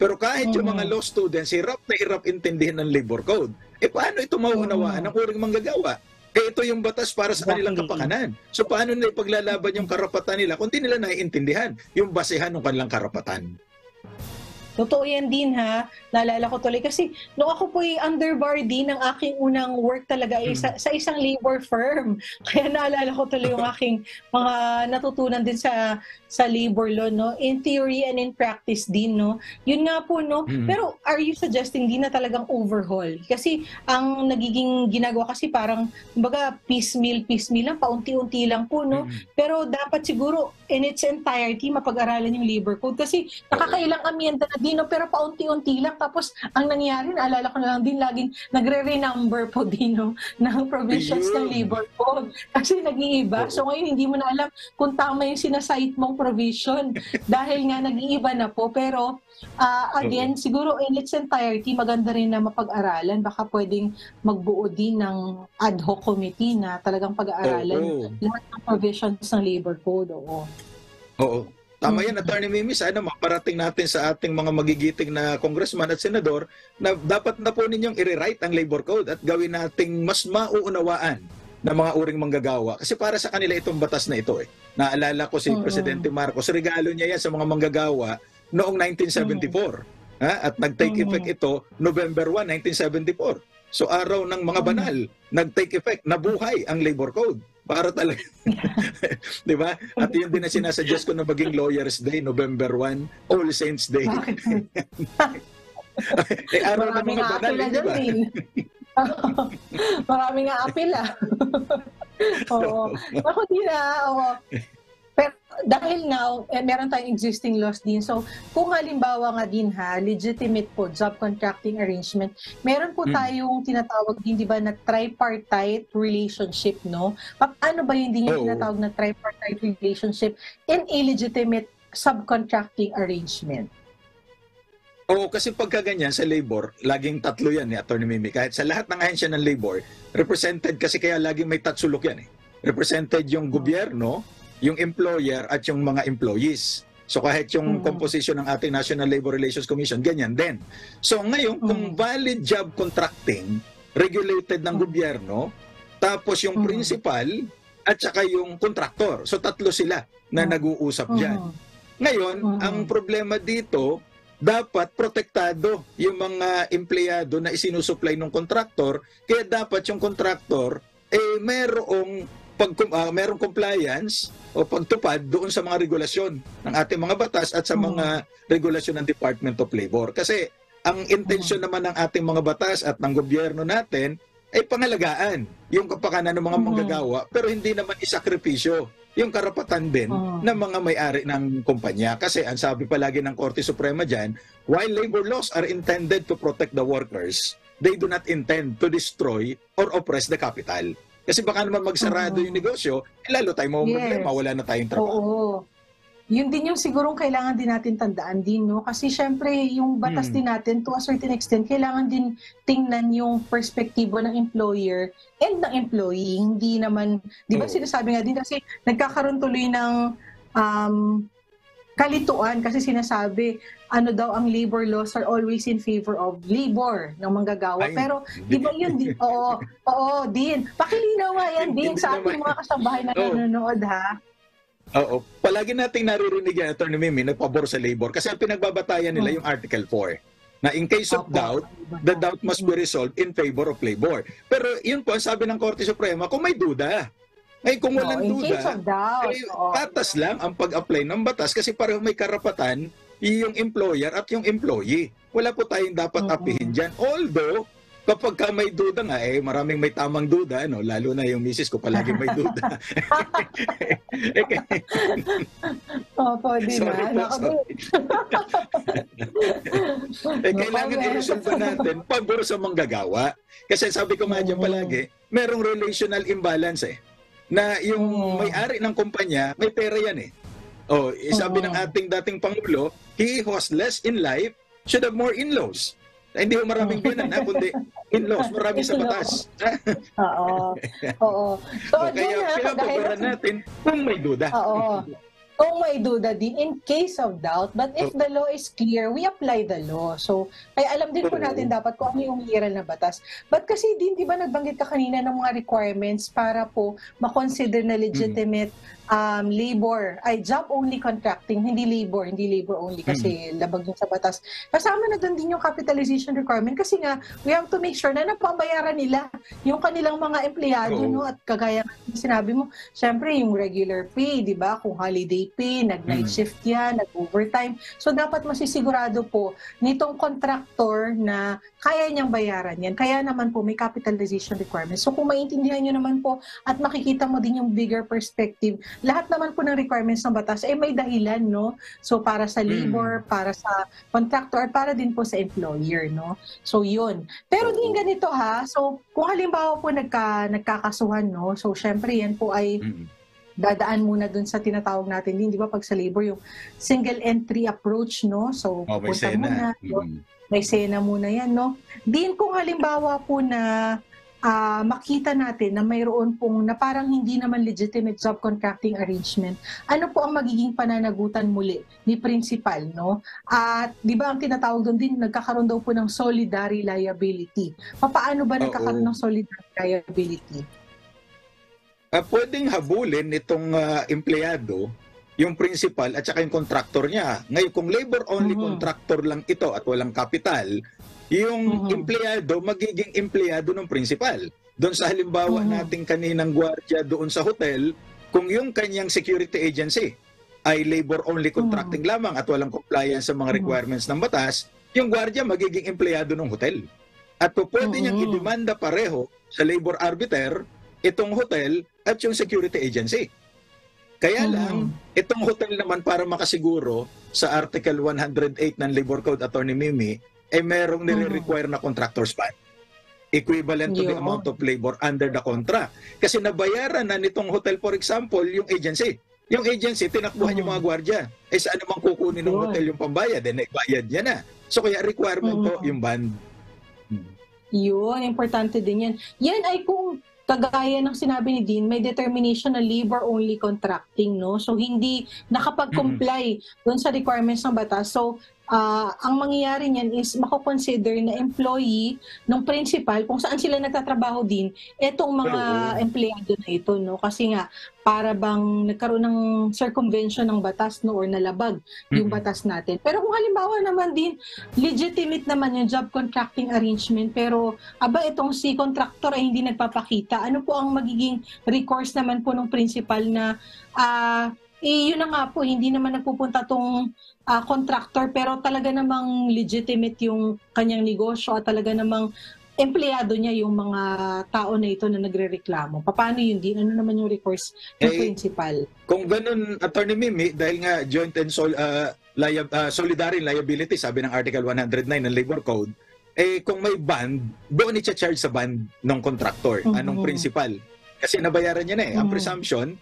Pero kahit yung mga law students, hirap na hirap intindihin ng labor code. Paano ito mauunawaan ng uring manggagawa? Ito yung batas para sa kanilang kapakanan. So paano nila ipaglalaban yung karapatan nila kung di nila naiintindihan yung basehan ng kanilang karapatan? Totoo yan din ha. Naalala ko tuloy kasi nung ako po underbar din ng aking unang work talaga ay sa isang labor firm. Kaya naalala ko tuloy yung aking mga natutunan din sa labor law, no? In theory and in practice din, no? Yun nga po, no? Pero are you suggesting din na talagang overhaul? Kasi ang nagiging ginagawa kasi parang, kumbaga, piecemeal lang, paunti-unti lang po, no? Pero dapat siguro in its entirety mapag-aralan yung labor code kasi nakakailang amyenda na din, no? Pero paunti-unti lang. Tapos ang nangyari, naalala ko na lang din, laging nagre-renumber po din, no? Ng provisions ng labor code. Kasi nag-iiba. So ngayon hindi mo na alam kung tama yung sinasite mong provision dahil nga nag-iiba na po. Pero again, siguro in its entirety, maganda rin na mapag-aralan. Baka pwedeng magbuo din ng ad hoc committee na talagang pag-aaralan lahat ng provisions ng labor code. Oo. Tama yan, Attorney Mimi. Sana maparating natin sa ating mga magigiting na congressman at senador na dapat na po ninyong i-rewrite ang labor code at gawin nating mas mauunawaan ng mga uring manggagawa. Kasi para sa kanila itong batas na ito. Naalala ko si Presidente Marcos, regalo niya yan sa mga manggagawa noong 1974. At nag-take effect ito November 1, 1974. So araw ng mga banal, nag-take effect, nabuhay ang labor code. Para talaga, di ba? At yun din na sinasuggest ko na maging Lawyers Day, November 1, All Saints Day. Araw ng mga banal, di ba? Maraming apil Oo. Ako din Pero dahil now, meron tayong existing laws din. So, kung halimbawa nga din legitimate po, job contracting arrangement, meron po tayong tinatawag din, di ba, na tripartite relationship, no? Paano ba yun din yung tinatawag na tripartite relationship in a legitimate subcontracting arrangement? Oo, kasi pagka ganyan sa labor, laging tatlo yan ni Atty. Mimi. Kahit sa lahat ng ahensya ng labor, represented kasi kaya laging may tatsulok yan. Represented yung gobyerno, yung employer at yung mga employees. So kahit yung composition ng ating National Labor Relations Commission, ganyan din. So ngayon, kung valid job contracting regulated ng gobyerno, tapos yung principal at saka yung kontraktor. So tatlo sila na nag-uusap dyan. Ngayon, ang problema dito, dapat protektado yung mga empleyado na isinusupply ng kontraktor, kaya dapat yung kontraktor merong compliance o pagtupad doon sa mga regulasyon ng ating mga batas at sa mga regulasyon ng Department of Labor. Kasi ang intensyon naman ng ating mga batas at ng gobyerno natin ay pangalagaan yung kapakanan ng mga manggagawa, pero hindi naman isakripisyo yung karapatan din ng mga may-ari ng kumpanya. Kasi ang sabi palagi ng Korte Suprema dyan, while labor laws are intended to protect the workers, they do not intend to destroy or oppress the capital. Kasi baka naman magsarado yung negosyo, lalo tayong problema, wala na tayong trabaho. Oo. Yun din yung sigurong kailangan din natin tandaan din, no? Kasi syempre, yung batas din natin, to a certain extent, kailangan din tingnan yung perspektibo ng employer and ng employee. Hindi naman, di ba sinasabi nga din, kasi nagkakaroon tuloy ng kalituan kasi sinasabi, ano daw ang labor laws are always in favor of labor ng manggagawa. Pero di ba yun din? Oo, din. Pakilinaw nga yan din sa ating mga kasambahay na nanonood, ha? Oo. Palagi nating naririnig yan, Atty. Mimi, na pabor sa labor. Kasi ang pinagbabatayan nila yung Article 4. Na in case of doubt, the doubt must be resolved in favor of labor. Pero yun po, sabi ng Korte Suprema, kung may duda. Ay, kung walang duda, patas lang ang pag-apply ng batas kasi pareho may karapatan yung employer at yung employee. Wala po tayong dapat apihin dyan. Although, kapag ka may duda nga, maraming may tamang duda, no? Lalo na yung misis ko palagi may duda. Opo, di na. Kailangan i-resolve natin pabor sa manggagawa. Kasi sabi ko nga dyan palagi, merong relational imbalance na yung may-ari ng kumpanya, may pera yan sabi ng ating dating Pangulo, he who has less in life should have more in-laws. Hindi mo maraming binan, kundi in-laws, marami sa batas. Oo. So, kaya pinapaboran natin kung may duda. Kung may duda din, in case of doubt, but if the law is clear, we apply the law. So, kaya alam din po natin dapat kung ano yung umiiral na batas. But kasi din, di ba nagbanggit ka kanina ng mga requirements para po makonsider na legitimate labor, job-only contracting, hindi labor only kasi labag yun sa batas. Kasama na doon din yung capitalization requirement kasi nga, we have to make sure na napabayaran nila yung kanilang mga empleyado, no? At kagaya sinabi mo, syempre yung regular pay, di ba? Kung holiday pay, nag-night shift yan, nag-overtime. So, dapat masisigurado po nitong contractor na kaya niyang bayaran yan. Kaya naman po, may capitalization requirement. So, kung maintindihan nyo naman po at makikita mo din yung bigger perspective, lahat naman po ng requirements ng batas ay may dahilan, no? So, para sa labor, para sa contractor, para din po sa employer, no? So, yun. Pero din ganito, ha? So, kung halimbawa po nagkakasuhan, no? So, syempre, yan po ay dadaan muna dun sa tinatawag natin din, di ba? Pag sa labor, yung single entry approach, no? So, pupunta muna. May sena muna yan, no? Din kung halimbawa po na makita natin na mayroon pong na parang hindi naman legitimate subcontracting arrangement, ano po ang magiging pananagutan muli ni principal, no? At di ba ang tinatawag doon din, nagkakaroon daw po ng solidary liability. Paano ba nagkakaroon ng solidary liability? Pwedeng habulin itong empleyado, yung principal at saka yung contractor niya. Ngayon, kung labor-only contractor lang ito at walang kapital, yung empleyado magiging empleyado ng principal. Doon sa halimbawa nating kaninang gwardiya doon sa hotel, kung yung kanyang security agency ay labor-only contracting lamang at walang compliance sa mga requirements ng batas, yung gwardiya magiging empleyado ng hotel. At pwede niyang idemanda pareho sa labor arbiter itong hotel at yung security agency. Kaya lang, itong hotel naman para makasiguro sa Article 108 ng Labor Code, Atty. Mimi, merong nire-require na contractor's ban. Equivalent to the amount of labor under the contract. Kasi nabayaran na nitong hotel, for example, yung agency. Yung agency, tinakbuhan yung mga gwardya. Saan naman kukunin ng hotel yung pambayad? Nagbayad niya na. So kaya requirement po yung ban. Yun, importante din yan. Yan ay kung kagaya ng sinabi ni Dean, may determination na labor-only contracting, no? So, hindi nakapag-comply doon sa requirements ng batas. So, ang mangyayari niyan is mako-consider na employee ng principal kung saan sila nagtatrabaho din etong mga empleyado na ito, no? Kasi nga para bang nagkaroon ng circumvention ng batas, no, or nalabag yung batas natin. Pero kung halimbawa naman din legitimate naman yung job contracting arrangement pero itong si contractor ay hindi nagpapakita, ano po ang magiging recourse naman po ng principal na yun na nga po, hindi naman nagpupunta tong contractor pero talaga namang legitimate yung kanyang negosyo at talaga namang empleyado niya yung mga tao na ito na nagrereklamo. Paano yun din? Ano naman yung recourse ng principal? Kung ganun, Attorney Mimi, dahil nga joint and solidary liability, sabi ng Article 109 ng Labor Code, kung may band, doon i-charge sa band ng contractor, anong principal. Kasi nabayaran niya na eh. Ang presumption,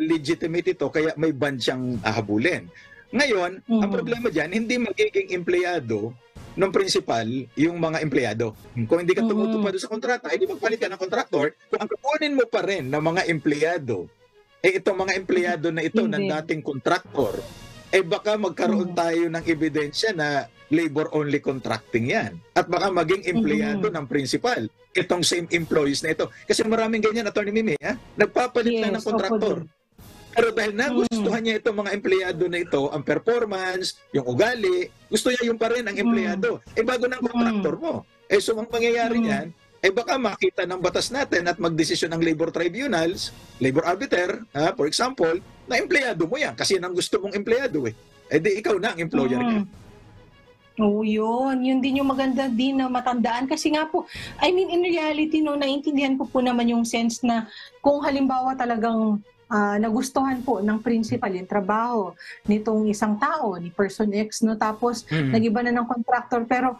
legitimate ito, kaya may band siyang habulin. Ngayon, ang problema dyan, hindi magiging empleyado ng principal yung mga empleyado. Kung hindi ka tumutupad sa kontrata, hindi magpalit ka ng contractor. Kung ang kukunin mo pa rin ng mga empleyado, itong mga empleyado na ito ng dating contractor, baka magkaroon tayo ng ebidensya na labor-only contracting yan. At baka maging empleyado ng principal, itong same employees na ito. Kasi maraming ganyan, Attorney Mimi, nagpapalit lang ng contractor. Pero dahil nagustuhan niya itong mga empleyado na ito, ang performance, yung ugali, gusto niya yung pa rin ang empleyado. Bago ng contractor mo. So ang mangyayari niyan, baka makita ng batas natin at magdesisyon ng labor tribunals, labor arbiter, for example, na empleyado mo yan kasi nang gusto mong empleyado di ikaw na ang employer niya. Yun. Yun din yung maganda din na matandaan. Kasi nga po, I mean, in reality, no, naintindihan ko po naman yung sense na kung halimbawa talagang nagustuhan po ng principal yung trabaho nitong isang tao, ni person X, no? Tapos nagiba na ng contractor pero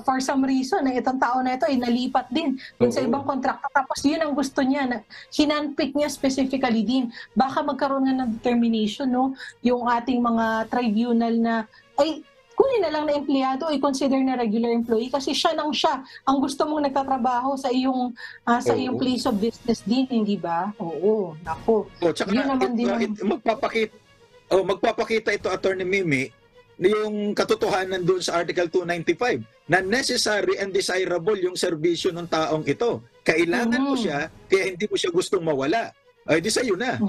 for some reason itong tao na ito ay nalipat din dun sa ibang contractor tapos yun ang gusto niya na hinanpick niya specifically din. Baka magkaroon nga ng determination, no? Yung ating mga tribunal na kunin na lang na empleyado ay consider na regular employee kasi siya ang gusto mong nagtatrabaho sa iyong place of business din, hindi ba? Oo, nako. Tsaka yun naman din magpapakita ito, Attorney Mimi, yung katotohanan doon sa Article 295 na necessary and desirable yung serbisyo ng taong ito. Kailangan mo siya, kaya hindi mo siya gustong mawala. Di sa'yo na.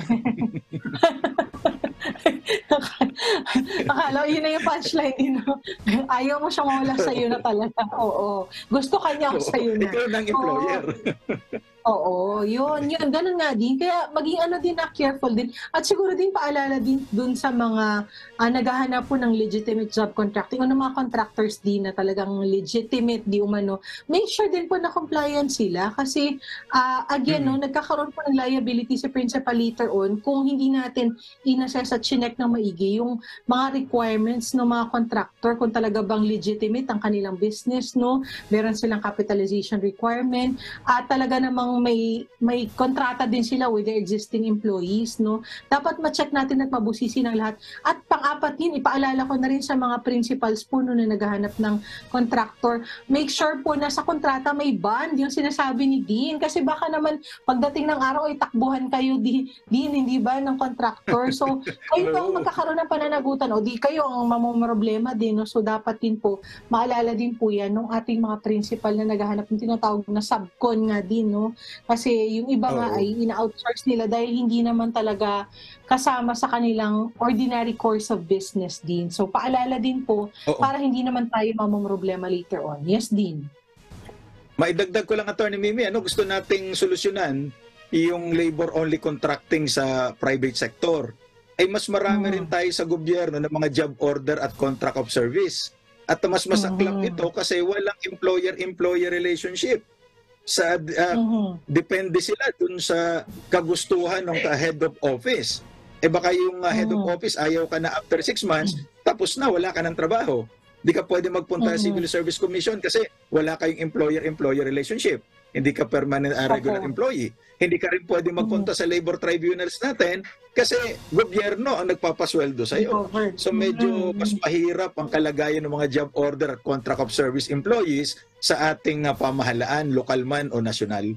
Akala, yun na yung punchline din. Ayaw mo siyang mawala sa'yo na talaga. Oo. Gusto ka niya sa'yo na. Ikaw ng employer. Oo, yun. Ganun nga din. Kaya maging din careful din. At siguro din paalala din dun sa mga naghahanap po ng legitimate job contracting o ng mga contractors din na talagang legitimate di umano. Make sure din po na compliant sila kasi again, no, nagkakaroon po ng liability si principal later on kung hindi natin inassess at chinek ng maigi yung mga requirements ng mga contractor kung talaga bang legitimate ang kanilang business, no? Meron silang capitalization requirement at talaga namang may kontrata din sila with their existing employees, no? Dapat ma-check natin at mabusisi ng lahat. At pang-apat din, ipaalala ko na rin sa mga principals po no, na naghahanap ng contractor, make sure po na sa kontrata may bond, yung sinasabi ni Dean. Kasi baka naman pagdating ng araw ay takbuhan kayo din, hindi ba, ng contractor. So, kayo ang magkakaroon ng pananagutan o di kayo ang mamomroblema din. No? So, dapat din po, maalala din po yan ng ating mga principal na naghahanap ng tinatawag na subcon nga din, no? Kasi yung iba nga ay ina-outsource nila dahil hindi naman talaga kasama sa kanilang ordinary course of business din. So paalala din po para hindi naman tayo mamomroblema later on. Yes, Dean. Maidagdag ko lang, Attorney Mimi, gusto nating solusyonan yung labor-only contracting sa private sector. Mas marami rin tayo sa gobyerno ng mga job order at contract of service. At mas masaklap ito kasi walang employer-employee relationship. Depende sila dun sa kagustuhan ng head of office. Baka yung head of office ayaw ka na after 6 months, tapos na, wala ka ng trabaho. Di ka pwede magpunta sa Civil Service Commission kasi wala kayong employer-employee relationship. Hindi ka permanent regular employee. Hindi ka rin pwede magpunta sa labor tribunals natin kasi gobyerno ang nagpapasweldo sa iyo. So medyo mas mahirap ang kalagayan ng mga job order at contract of service employees sa ating pamahalaan, lokal man o nasyonal.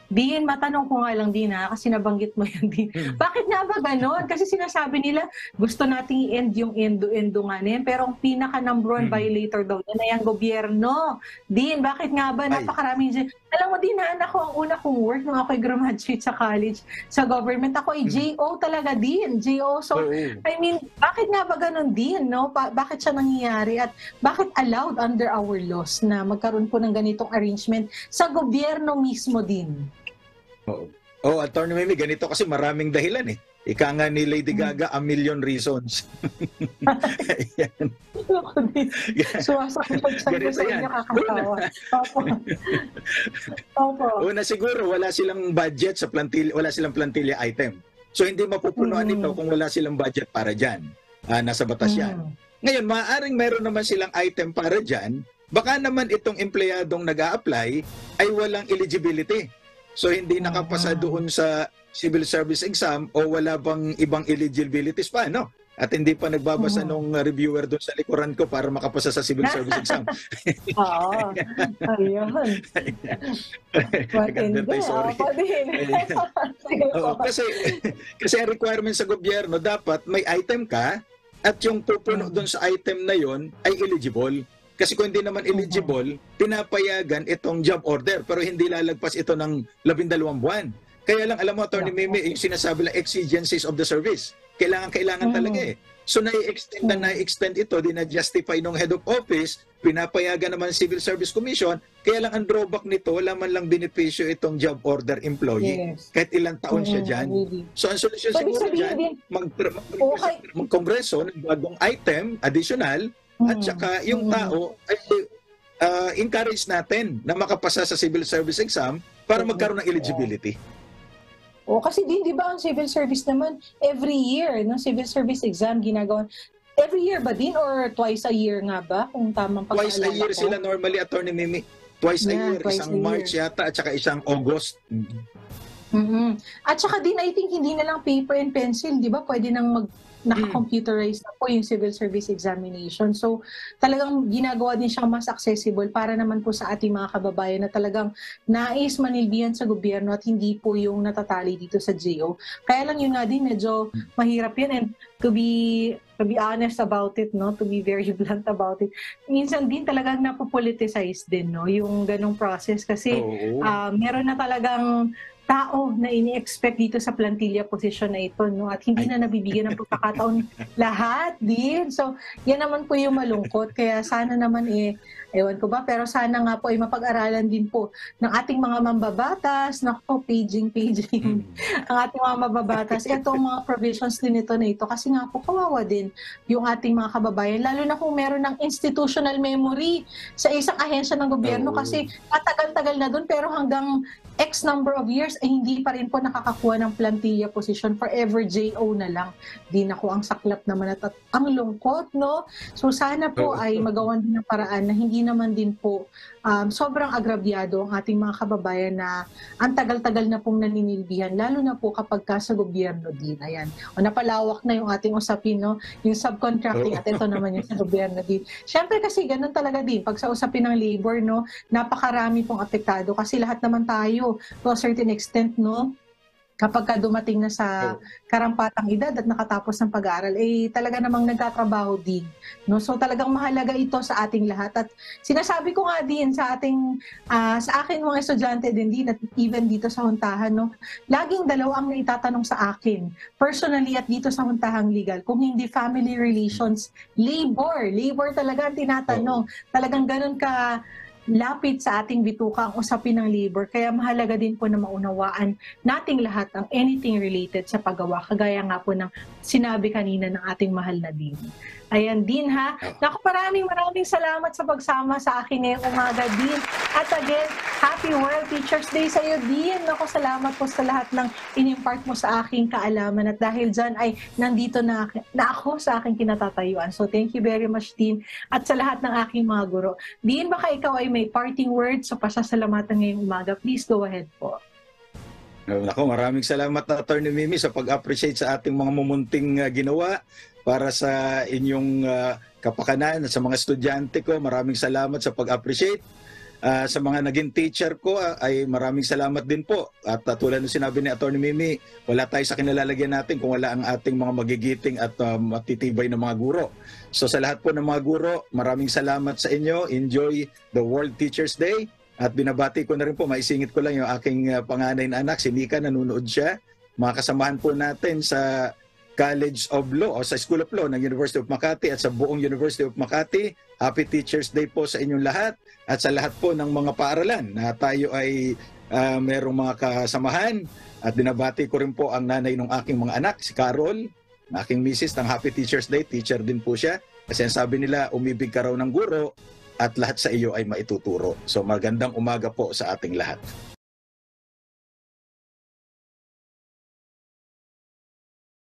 Din, matanong ko nga lang din kasi nabanggit mo yan din. Bakit nga ba ganon? Kasi sinasabi nila, gusto nating i-end yung endo-endo nga na yan, pero ang pinaka number one violator daw yan ay ang gobyerno. Din, bakit nga ba napakaraming... Alam mo din anak ko, ang una kong work nung ako'y graduate sa college, sa government, ako ay JO talaga din. JO. So, I mean, bakit nga ba ganon din? No? Bakit siya nangyayari? At bakit allowed under our laws na magkaroon po ng ganitong arrangement sa gobyerno mismo din? Oo, Attorney Mimi, ganito kasi maraming dahilan eh. Ika nga ni Lady Gaga, a million reasons. Ayan. Sumasakot siya sa inyo, kakatawa. Opo. Una siguro, wala silang budget sa plantilla, wala silang plantilla item. So hindi mapupunuan ito kung wala silang budget para dyan. Nasa batas yan. Ngayon, maaaring meron naman silang item para dyan, baka naman itong empleyadong nag-a-apply ay walang eligibility. So hindi nakapasa doon sa civil service exam o wala bang ibang eligibilities pa, no? At hindi pa nagbabasa nung reviewer doon sa likuran ko para makapasa sa civil service exam. Oo. Ayun. Matindi. Sorry. Kasi ang requirement sa gobyerno, dapat may item ka at yung pupuno doon sa item na yon ay eligible. Kasi kung hindi naman eligible, pinapayagan itong job order pero hindi lalagpas ito ng 12 buwan. Kaya lang, alam mo, Attorney Mimi, yung sinasabi lang exigencies of the service. Kailangan talaga eh. So, na-extend ito, na-justify ng head of office, pinapayagan naman Civil Service Commission, kaya lang ang drawback nito, wala man lang benepisyo itong job order employee. Yes. Kahit ilang taon siya dyan. So, ang solusyon siguro dyan, mag-kongreso ng bagong item, additional, at saka yung tao ay encourage natin na makapasa sa civil service exam para magkaroon ng eligibility. Kasi din, di ba, ang civil service naman, every year, no, civil service exam ginagawa. Every year ba din or twice a year nga ba? Kung tamang pagkaalala ko. Twice a year sila normally, Attorney Mimi. Twice a year, isang March yata at saka isang August. At saka din, I think hindi na lang paper and pencil, di ba? Pwede nang naka-computerized na po yung civil service examination. So, talagang ginagawa din siyang mas accessible para naman po sa ating mga kababayan na talagang nais manilbihan sa gobyerno at hindi po yung natatali dito sa JO. Kaya lang yun nga din, medyo mahirap yan. And to be honest about it, no, to be very blunt about it, minsan din talagang napopoliticize din, no, yung ganong process kasi meron na talagang tao na ini-expect dito sa plantilla position na ito, no? At hindi na nabibigyan ng pagkakataon lahat din. So, yan naman po yung malungkot. Kaya sana naman ewan ko ba, pero sana nga po ay mapag-aralan din po ng ating mga mambabatas, paging ang ating mga mambabatas, itong mga provisions din ito na ito. Kasi nga po, kawawa din yung ating mga kababayan, lalo na kung meron ng institutional memory sa isang ahensya ng gobyerno kasi matagal-tagal na doon, pero hanggang X number of years ay hindi pa rin po nakakakuha ng plantilla position, forever JO na lang. Di na ko ang saklap naman at ang lungkot, no? So sana po ay magawan din ng paraan na hindi naman din po sobrang agrabyado ang ating mga kababayan na ang tagal-tagal na pong naninilbihan, lalo na po kapag sa gobyerno din. Ayan. O napalawak na yung ating usapin, no? Yung subcontracting at ito naman yung sa gobyerno din. Siyempre kasi ganun talaga din. Pag sa usapin ng labor, no, napakarami pong apektado kasi lahat naman tayo to a certain extent, no, kapag dumating na sa karampatang edad at nakatapos ng pag-aaral, talaga namang nagtatrabaho din. No? So talagang mahalaga ito sa ating lahat. At sinasabi ko nga din sa akin mga estudyante din at even dito sa Huntahan, no? Laging dalawa ang naitatanong sa akin, personally at dito sa Huntahang Legal, kung hindi family relations, labor talaga ang tinatanong. Talagang ganun ka lapit sa ating bituka ang usapin ng labor. Kaya mahalaga din po na maunawaan nating lahat ang anything related sa paggawa. Kagaya nga po ng sinabi kanina ng ating mahal na Dean. Ayan din ha. Naku, maraming salamat sa pagsama sa akin ngayong umaga, Dean. At again, Happy World Teachers Day sa iyo, Dean. Naku, salamat po sa lahat ng in-impart mo sa aking kaalaman. At dahil dyan ay nandito na ako sa aking kinatatayuan. So thank you very much, Dean. At sa lahat ng aking mga guro. Dean, baka ikaw ay may parting words sa pasasalamatan ngayong umaga. Please go ahead po. Naku, maraming salamat, Attorney Mimi, sa pag-appreciate sa ating mga mumunting ginawa para sa inyong kapakanan at sa mga estudyante ko. Maraming salamat sa pag-appreciate. Sa mga naging teacher ko ay maraming salamat din po. At tulad ng sinabi ni Atty. Mimi, wala tayo sa kinalalagyan natin kung wala ang ating mga magigiting at matitibay na mga guro. So sa lahat po ng mga guro, maraming salamat sa inyo. Enjoy the World Teachers Day. At binabati ko na rin po, maisingit ko lang yung aking panganay na anak, si Mika, nanonood siya. Mga kasamahan po natin sa College of Law o sa School of Law ng University of Makati at sa buong University of Makati. Happy Teachers Day po sa inyong lahat at sa lahat po ng mga paaralan na tayo ay merong mga kasamahan. At binabati ko rin po ang nanay ng aking mga anak, si Carol, aking misis ng Happy Teachers Day. Teacher din po siya. Kasi ang sabi nila, umibig ka raw ng guro at lahat sa iyo ay maituturo. So magandang umaga po sa ating lahat.